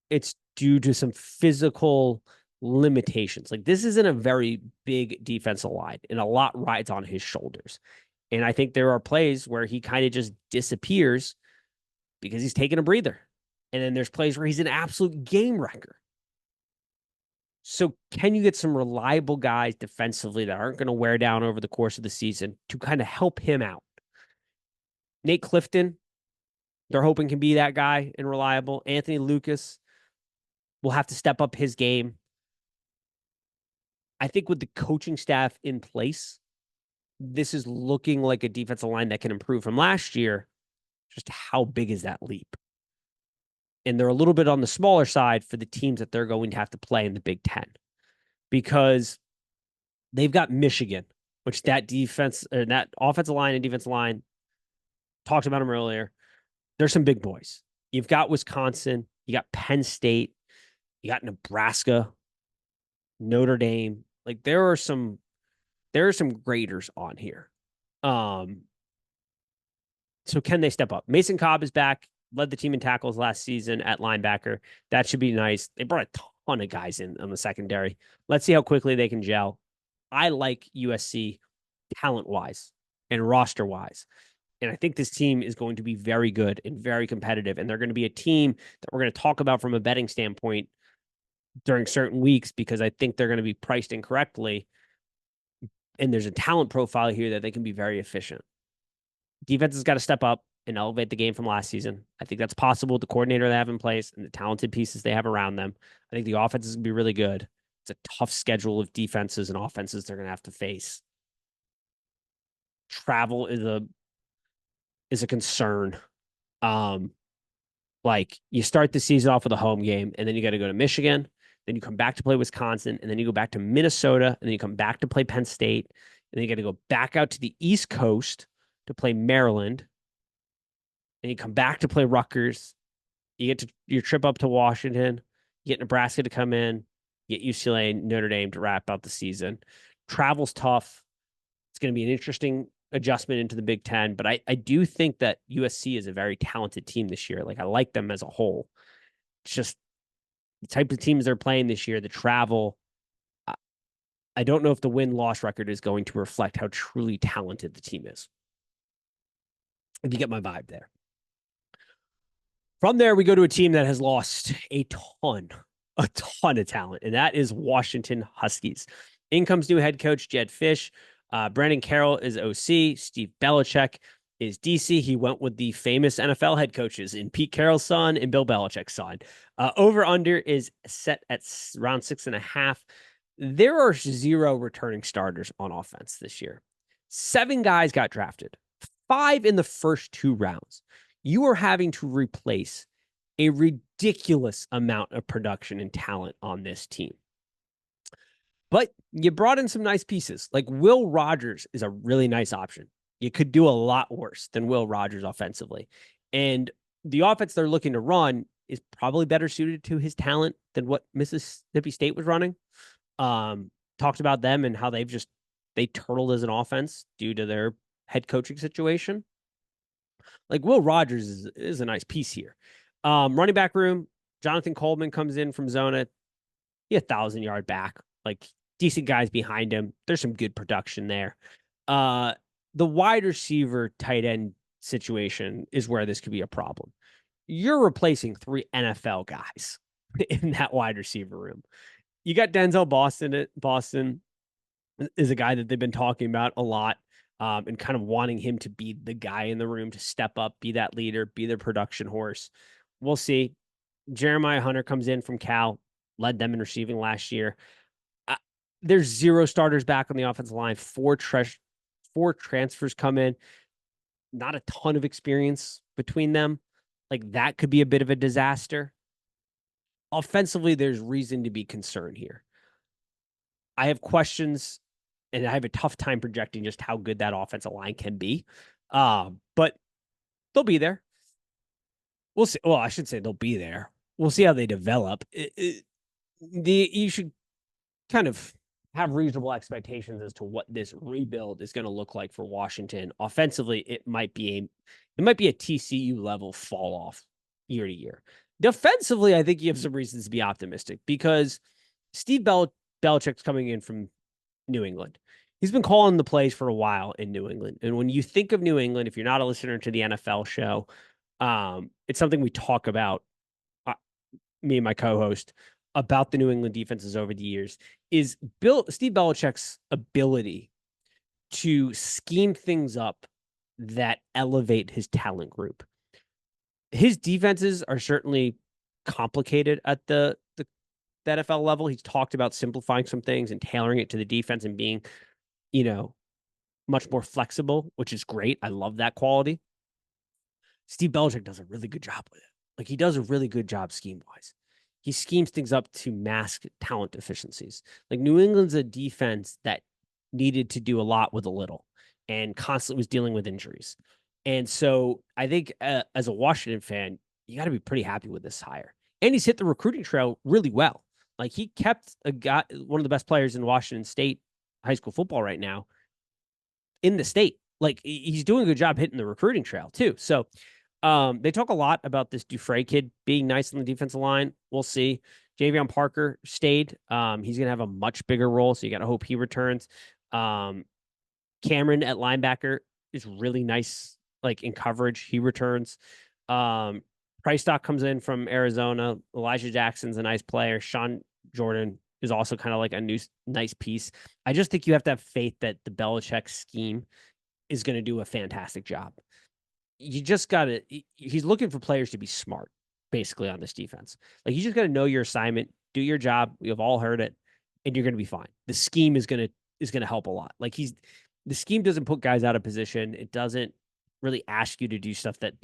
it's due to some physical limitations. Like this isn't a very big defensive line, and a lot rides on his shoulders. And I think there are plays where he kind of just disappears because he's taking a breather. And then there's plays where he's an absolute game wrecker. So can you get some reliable guys defensively that aren't going to wear down over the course of the season to kind of help him out? Nate Clifton, they're hoping can be that guy and reliable. Anthony Lucas will have to step up his game. I think with the coaching staff in place, this is looking like a defensive line that can improve from last year. Just how big is that leap? And they're a little bit on the smaller side for the teams that they're going to have to play in the Big Ten, because they've got Michigan, which that defense or that offensive line and defensive line, talked about them earlier. There's some big boys. You've got Wisconsin, you got Penn State, you got Nebraska, Notre Dame. Like there are some graders on here. So can they step up? Mason Cobb is back, led the team in tackles last season at linebacker. That should be nice. They brought a ton of guys in on the secondary. Let's see how quickly they can gel. I like USC talent-wise and roster-wise. And I think this team is going to be very good and very competitive. And they're going to be a team that we're going to talk about from a betting standpoint during certain weeks, because I think they're going to be priced incorrectly. And there's a talent profile here that they can be very efficient. Defense has got to step up and elevate the game from last season. I think that's possible with the coordinator they have in place and the talented pieces they have around them. I think the offense is going to be really good. It's a tough schedule of defenses and offenses they're going to have to face. Travel is a concern. Like you start the season off with a home game, and then you got to go to Michigan, then you come back to play Wisconsin, and then you go back to Minnesota, and then you come back to play Penn State, and then you got to go back out to the East Coast to play Maryland, and you come back to play Rutgers. You get to your trip up to Washington, you get Nebraska to come in, you get UCLA and Notre Dame to wrap up the season. Travel's tough. It's going to be an interesting adjustment into the Big Ten, but I do think that USC is a very talented team this year. Like I like them as a whole. It's just the type of teams they're playing this year, the travel. I don't know if the win-loss record is going to reflect how truly talented the team is. If you get my vibe there. From there, we go to a team that has lost a ton of talent, and that is Washington Huskies. In comes new head coach Jed Fish. Brandon Carroll is OC. Steve Belichick is DC. He went with the famous NFL head coaches in Pete Carroll's son and Bill Belichick's son. Over-under is set at around 6.5. There are 0 returning starters on offense this year. 7 guys got drafted, 5 in the first 2 rounds. You are having to replace a ridiculous amount of production and talent on this team. But you brought in some nice pieces. Like Will Rogers is a really nice option. You could do a lot worse than Will Rogers offensively. And the offense they're looking to run is probably better suited to his talent than what Mississippi State was running. Talked about them and how they turtled as an offense due to their head coaching situation. Like Will Rogers is a nice piece here. Running back room, Jonathan Coleman comes in from Zona. He 1,000-yard back. Like decent guys behind him. There's some good production there. The wide receiver tight end situation is where this could be a problem. You're replacing 3 NFL guys in that wide receiver room. You got Denzel Boston. Boston is a guy that they've been talking about a lot, and kind of wanting him to be the guy in the room to step up, be that leader, be the production horse. We'll see. Jeremiah Hunter comes in from Cal, led them in receiving last year. There's 0 starters back on the offensive line. 4 transfers come in. Not a ton of experience between them. Like that could be a bit of a disaster. Offensively, there's reason to be concerned here. I have questions and I have a tough time projecting just how good that offensive line can be. But they'll be there. We'll see. Well, I should say they'll be there. We'll see how they develop. You should kind of have reasonable expectations as to what this rebuild is going to look like for Washington. Offensively, it might be a TCU level fall off year to year. Defensively, I think you have some reasons to be optimistic because Steve Belichick's coming in from New England. He's been calling the plays for a while in New England. And when you think of New England, if you're not a listener to the NFL show, it's something we talk about, me and my co-host, about the New England defenses over the years, is Steve Belichick's ability to scheme things up that elevate his talent group. His defenses are certainly complicated at the NFL level. He's talked about simplifying some things and tailoring it to the defense and being, you know, much more flexible, which is great. I love that quality. Steve Belichick does a really good job with it. Like he does a really good job scheme wise. He schemes things up to mask talent deficiencies. Like New England's a defense that needed to do a lot with a little and constantly was dealing with injuries. And so I think as a Washington fan, you got to be pretty happy with this hire. And he's hit the recruiting trail really well. Like he kept one of the best players in Washington State high school football right now in the state. Like he's doing a good job hitting the recruiting trail too. So they talk a lot about this Dufresne kid being nice on the defensive line. We'll see. Javion Parker stayed. He's going to have a much bigger role, so you got to hope he returns. Cameron at linebacker is really nice, like in coverage. He returns. Price Stock comes in from Arizona. Elijah Jackson's a nice player. Sean Jordan is also kind of like a new nice piece. I just think you have to have faith that the Belichick scheme is going to do a fantastic job. You just got to, he's looking for players to be smart, basically, on this defense. Like, you just got to know your assignment, do your job. We have all heard it, and you're going to be fine. The scheme is going to help a lot. Like, the scheme doesn't put guys out of position. It doesn't really ask you to do stuff that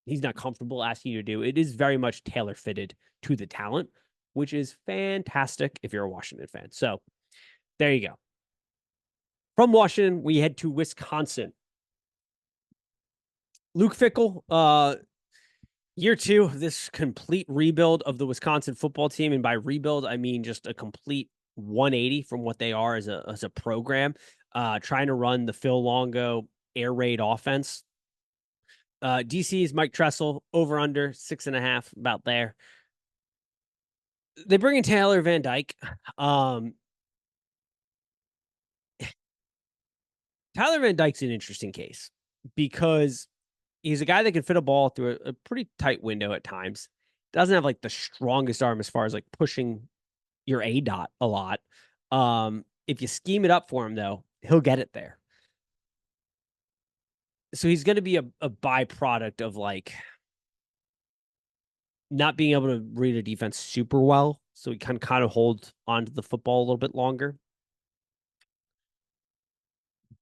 he's not comfortable asking you to do. It is very much tailor fitted to the talent, which is fantastic if you're a Washington fan. So there you go. From Washington, we head to Wisconsin. Luke Fickell, year two of this complete rebuild of the Wisconsin football team. And by rebuild, I mean just a complete 180 from what they are as a program, trying to run the Phil Longo air raid offense. DC's Mike Tressel, over under 6.5, about there. They bring in Taylor Van Dyke. Tyler Van Dyke's an interesting case because he's a guy that can fit a ball through a pretty tight window at times. Doesn't have like the strongest arm as far as like pushing your A dot a lot. If you scheme it up for him, though, he'll get it there. So he's going to be a byproduct of like not being able to read a defense super well. So he can kind of hold onto the football a little bit longer.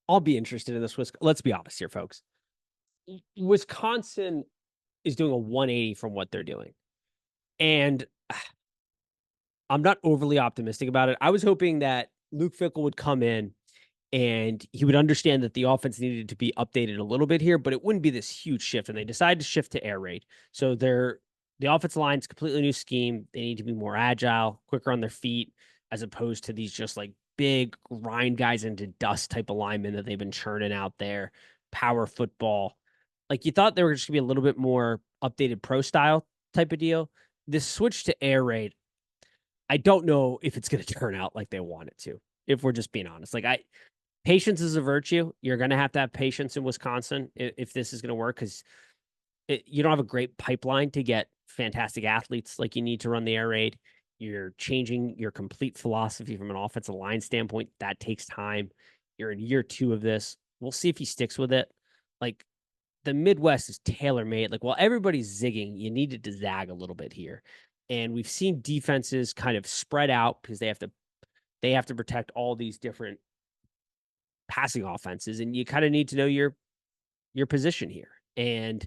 I'll be interested in this. Let's be honest here, folks. Wisconsin is doing a 180 from what they're doing. And I'm not overly optimistic about it. I was hoping that Luke Fickell would come in and he would understand that the offense needed to be updated a little bit here, but it wouldn't be this huge shift. And they decided to shift to air raid. So the offensive line's completely new scheme. They need to be more agile, quicker on their feet, as opposed to these just like big grind guys into dust type of linemen that they've been churning out there. Power football. Like you thought they were just gonna be a little bit more updated pro style type of deal. This switch to air raid, I don't know if it's going to turn out like they want it to, if we're just being honest. Like patience is a virtue. You're going to have patience in Wisconsin if this is going to work, because you don't have a great pipeline to get fantastic athletes like you need to run the air raid. You're changing your complete philosophy from an offensive line standpoint. That takes time. You're in year two of this. We'll see if he sticks with it. Like the Midwest is tailor made. Like while everybody's zigging, you needed to zag a little bit here. And we've seen defenses kind of spread out because they have to protect all these different passing offenses, and you kind of need to know your position here. And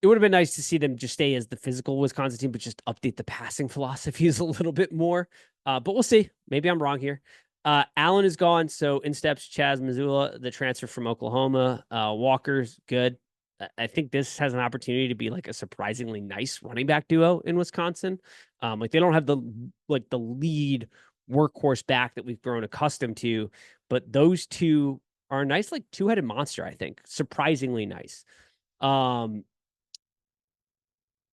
It would have been nice to see them just stay as the physical Wisconsin team, but just update the passing philosophies a little bit more. But we'll see. Maybe I'm wrong here. Allen is gone, so in steps Chaz Missoula, the transfer from Oklahoma. Walker's good. I think this has an opportunity to be like a surprisingly nice running back duo in Wisconsin. Like they don't have the lead workhorse back that we've grown accustomed to, but those two are a nice like two-headed monster. I think surprisingly nice. I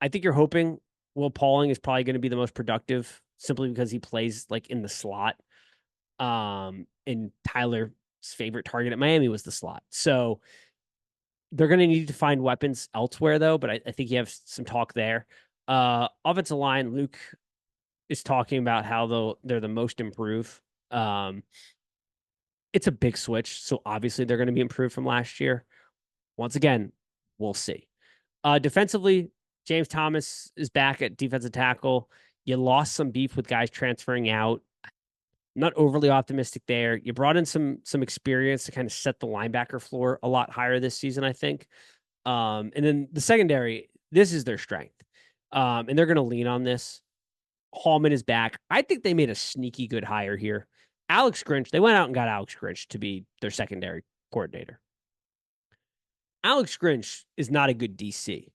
think you're hoping Will Pauling is probably going to be the most productive simply because he plays like in the slot. And Tyler's favorite target at Miami was the slot. So they're going to need to find weapons elsewhere, though. But I think you have some talk there. Offensive line, Luke is talking about how they're the most improved. It's a big switch. So obviously they're going to be improved from last year. Once again, we'll see. Defensively, James Thomas is back at defensive tackle. You lost some beef with guys transferring out. Not overly optimistic there. You brought in some experience to kind of set the linebacker floor a lot higher this season, I think. And then the secondary, this is their strength. And they're going to lean on this. Hallman is back. I think they made a sneaky good hire here. Alex Grinch, they went out and got Alex Grinch to be their secondary coordinator. Alex Grinch is not a good DC,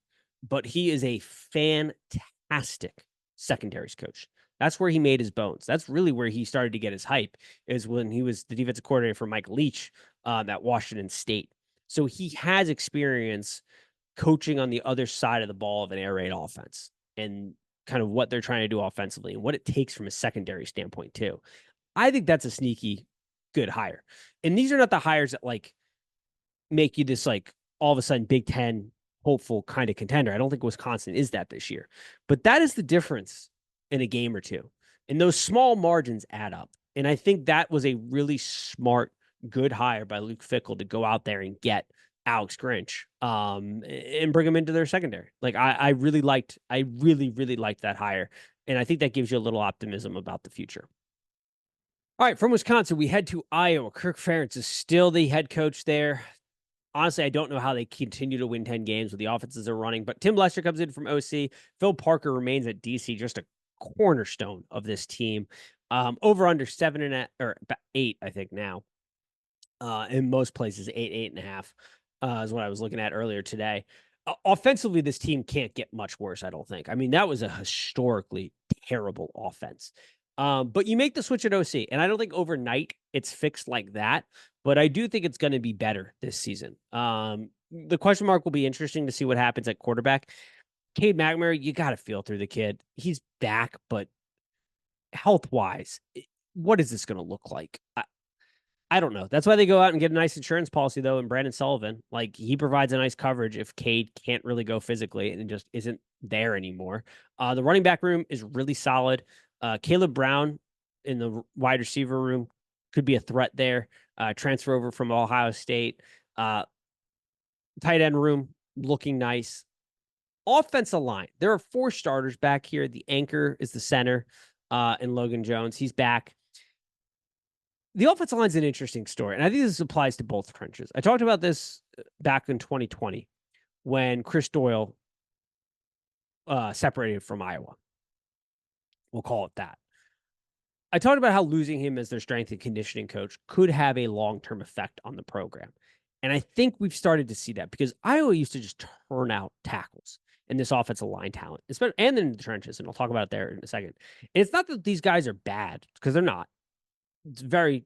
but he is a fantastic secondaries coach. That's where he made his bones. That's really where he started to get his hype, is when he was the defensive coordinator for Mike Leach at Washington State. So he has experience coaching on the other side of the ball of an air raid offense and kind of what they're trying to do offensively and what it takes from a secondary standpoint too. I think that's a sneaky good hire. And these are not the hires that like make you this like all of a sudden Big Ten hopeful kind of contender. I don't think Wisconsin is that this year, but that is the difference in a game or two. And those small margins add up. And I think that was a really smart, good hire by Luke Fickell to go out there and get Alex Grinch and bring him into their secondary. Like I really liked that hire. And I think that gives you a little optimism about the future. All right, from Wisconsin, we head to Iowa. Kirk Ferentz is still the head coach there. Honestly, I don't know how they continue to win 10 games with the offenses they're running, but Tim Lester comes in from OC. Phil Parker remains at DC, just a cornerstone of this team. Over under 8, I think now. In most places, 8.5 is what I was looking at earlier today. Offensively, this team can't get much worse, I don't think. I mean, that was a historically terrible offense. But you make the switch at OC, and I don't think overnight it's fixed like that, but I do think it's going to be better this season. The question mark will be interesting to see what happens at quarterback. Cade McNamara, you got to feel through the kid. He's back, but health-wise, what is this going to look like? I don't know. That's why they go out and get a nice insurance policy, though, and Brandon Sullivan. Like, he provides a nice coverage if Cade can't really go physically and it just isn't there anymore. The running back room is really solid. Caleb Brown in the wide receiver room could be a threat there. Transfer over from Ohio State. Tight end room looking nice. Offensive line. There are 4 starters back here. The anchor is the center, and Logan Jones. He's back. The offensive line is an interesting story, and I think this applies to both trenches. I talked about this back in 2020 when Chris Doyle separated from Iowa. We'll call it that. I talked about how losing him as their strength and conditioning coach could have a long-term effect on the program. And I think we've started to see that because Iowa used to just turn out tackles in this offensive line talent, and then in the trenches, and I'll talk about it there in a second. And it's not that these guys are bad, because they're not. It's a very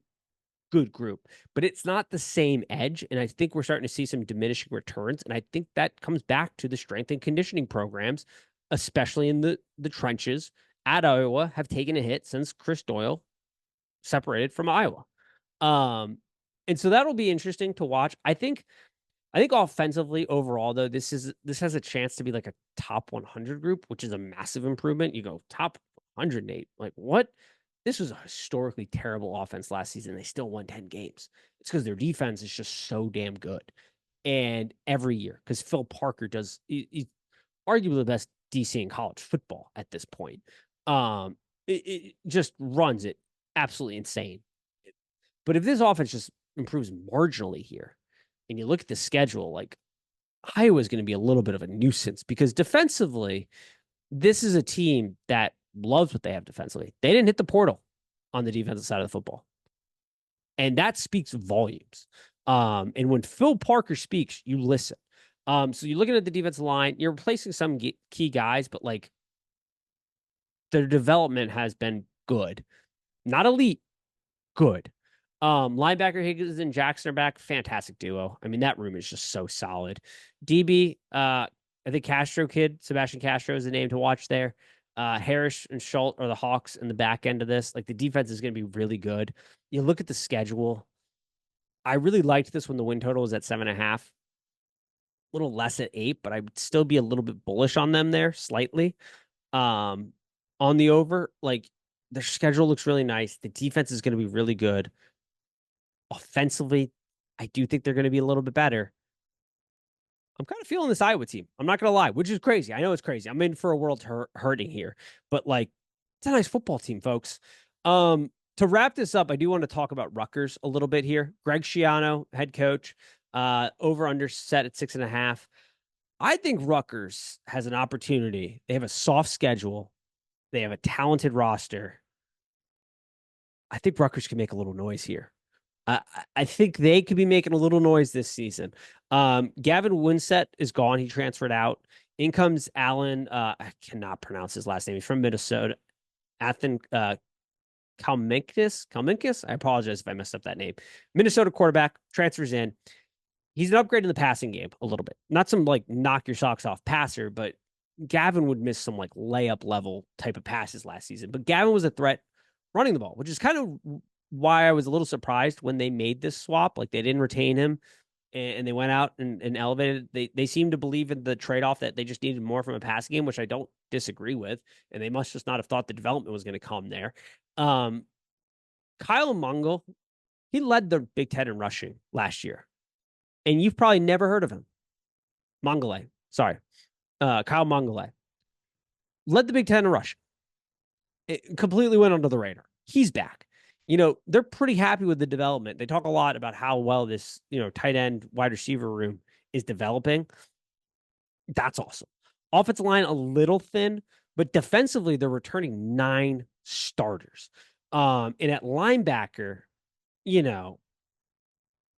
good group, but it's not the same edge. And I think we're starting to see some diminishing returns. And I think that comes back to the strength and conditioning programs, especially in the trenches at Iowa, have taken a hit since Chris Doyle separated from Iowa. And so that'll be interesting to watch. I think offensively overall, though, this has a chance to be like a top 100 group, which is a massive improvement. You go top 108, like what? This was a historically terrible offense last season. They still won 10 games. It's because their defense is just so damn good. And every year, because Phil Parker he's arguably the best DC in college football at this point. It just runs it absolutely insane. But if this offense just improves marginally here, and you look at the schedule, like Iowa's going to be a little bit of a nuisance because defensively, this is a team that loves what they have defensively. They didn't hit the portal on the defensive side of the football. And that speaks volumes. And when Phil Parker speaks, you listen. So you're looking at the defensive line, you're replacing some key guys, but like their development has been good. Not elite, good. Linebacker Higgins and Jackson are back. Fantastic duo. I mean, that room is just so solid. DB, I think Castro kid, Sebastian Castro is the name to watch there. Harris and Schultz are the Hawks in the back end of this. Like the defense is going to be really good. You look at the schedule. I really liked this when the win total was at 7.5. A little less at 8, but I would still be a little bit bullish on them there slightly. On the over, like their schedule looks really nice. The defense is going to be really good. Offensively, I do think they're going to be a little bit better. I'm kind of feeling this Iowa team. I'm not going to lie, which is crazy. I know it's crazy. I'm in for a world hurting here, but like it's a nice football team, folks. To wrap this up, I do want to talk about Rutgers a little bit here. Greg Schiano, head coach, over under set at 6.5. I think Rutgers has an opportunity. They have a soft schedule. They have a talented roster. I think Rutgers can make a little noise here. I think they could be making a little noise this season. Gavin Winsett is gone. He transferred out. In comes Allen. I cannot pronounce his last name. He's from Minnesota. Athen Kalminkis. I apologize if I messed up that name. Minnesota quarterback transfers in. He's an upgrade in the passing game a little bit. Not some like knock your socks off passer, but Gavin would miss some like layup level type of passes last season. But Gavin was a threat running the ball, which is kind of why I was a little surprised when they made this swap. Like they didn't retain him and they went out and elevated. They seemed to believe in the trade-off that they just needed more from a passing game, which I don't disagree with. And they must just not have thought the development was going to come there. Kyle Mungle, he led the Big Ten in rushing last year. And you've probably never heard of him. Mangale. Sorry. Kyle Mangale. Led the Big Ten in rushing. It completely went under the radar. He's back. You know, they're pretty happy with the development. They talk a lot about how well this, tight end wide receiver room is developing. That's awesome. Offensive line, a little thin, but defensively, they're returning 9 starters. And at linebacker,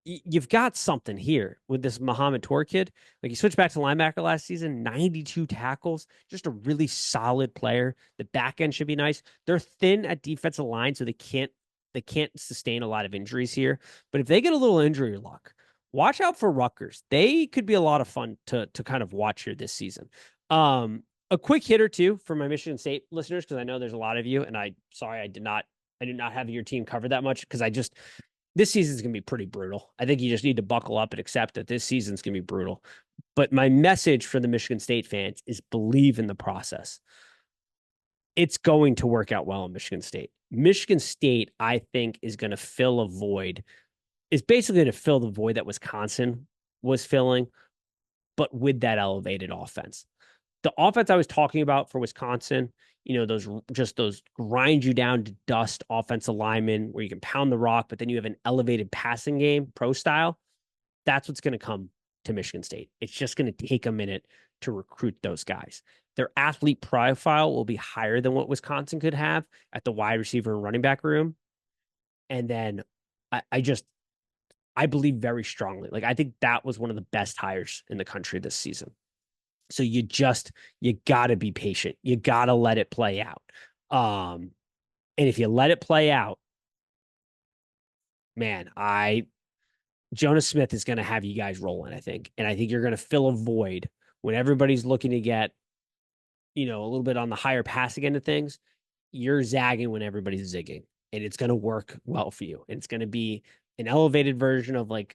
you've got something here with this Muhammad Tor kid. Like he switched back to linebacker last season, 92 tackles, just a really solid player. The back end should be nice. They're thin at defensive line, so they can't sustain a lot of injuries here. But if they get a little injury luck, watch out for Rutgers. They could be a lot of fun to kind of watch here this season. A quick hit or two for my Michigan State listeners, because I know there's a lot of you, and I did not have your team covered that much because this season's going to be pretty brutal. I think you just need to buckle up and accept that this season's going to be brutal. But my message for the Michigan State fans is believe in the process. It's going to work out well in Michigan State. Michigan State, I think, is going to fill a void. Is basically going to fill the void that Wisconsin was filling, but with that elevated offense. The offense I was talking about for Wisconsin, those grind you down to dust offensive linemen where you can pound the rock, but then you have an elevated passing game, pro style. That's what's going to come to Michigan State. It's just going to take a minute to recruit those guys. Their athlete profile will be higher than what Wisconsin could have at the wide receiver and running back room. And then I believe very strongly. Like I think that was one of the best hires in the country this season. So you got to be patient. You got to let it play out. And if you let it play out, man, Jonas Smith is going to have you guys rolling, I think. And I think you're going to fill a void when everybody's looking to get, a little bit on the higher passing end of things. You're zagging when everybody's zigging, and it's going to work well for you. And it's going to be an elevated version of like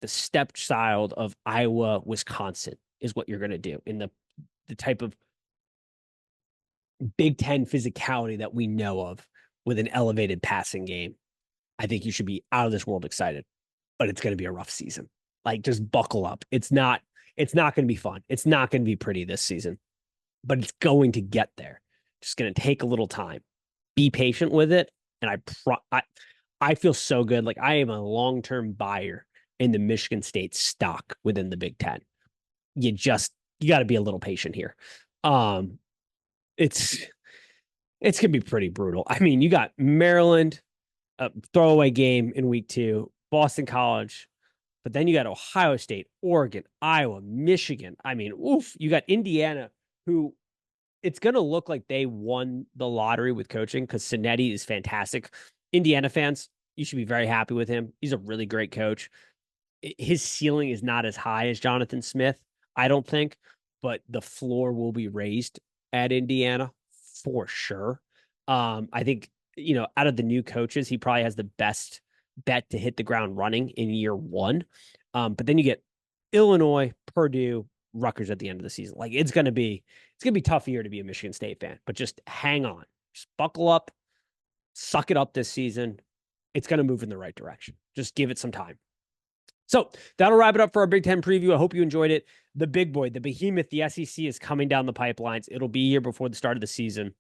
the stepchild of Iowa, Wisconsin is what you're going to do in the type of Big Ten physicality that we know of with an elevated passing game. I think you should be out of this world excited, but it's going to be a rough season. Like just buckle up. It's not going to be fun. It's not going to be pretty this season, but it's going to get there. Just going to take a little time. Be patient with it. And I feel so good. Like I am a long-term buyer in the Michigan State stock within the Big Ten. you got to be a little patient here. Um, it's it's gonna be pretty brutal. I mean, you got Maryland, a throwaway game in week 2, Boston College, but then you got Ohio State, Oregon, Iowa, Michigan. I mean, oof, you got Indiana, who it's going to look like they won the lottery with coaching because Cinetti is fantastic. Indiana fans, you should be very happy with him. He's a really great coach. His ceiling is not as high as Jonathan Smith, I don't think, but the floor will be raised at Indiana for sure. I think, out of the new coaches, he probably has the best bet to hit the ground running in year 1. But then you get Illinois, Purdue, Rutgers at the end of the season. Like it's gonna be tough year to be a Michigan State fan, but just hang on, just buckle up, suck it up this season. It's gonna move in the right direction. Just give it some time. So that'll wrap it up for our Big Ten preview. I hope you enjoyed it. The big boy, the behemoth, the SEC is coming down the pipelines. It'll be here before the start of the season.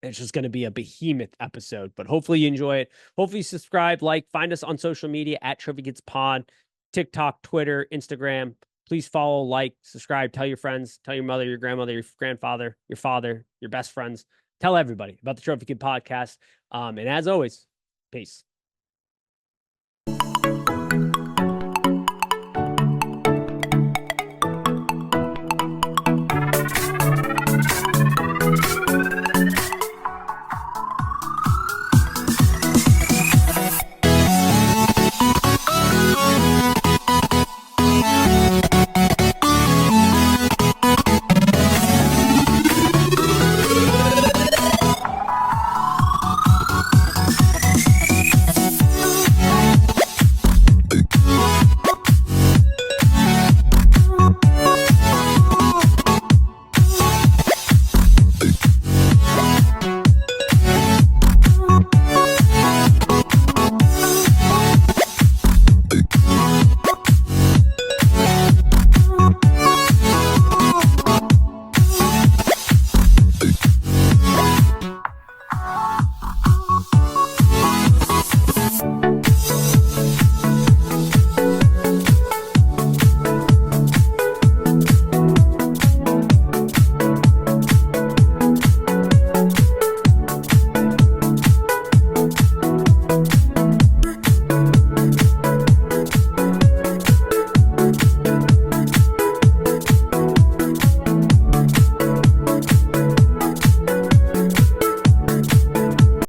It's just going to be a behemoth episode, but hopefully you enjoy it. Hopefully you subscribe, find us on social media at Trophykidspod, TikTok, Twitter, Instagram. Please follow, subscribe, tell your friends, tell your mother, your grandmother, your grandfather, your father, your best friends. Tell everybody about the Trophy Kid podcast. And as always, peace.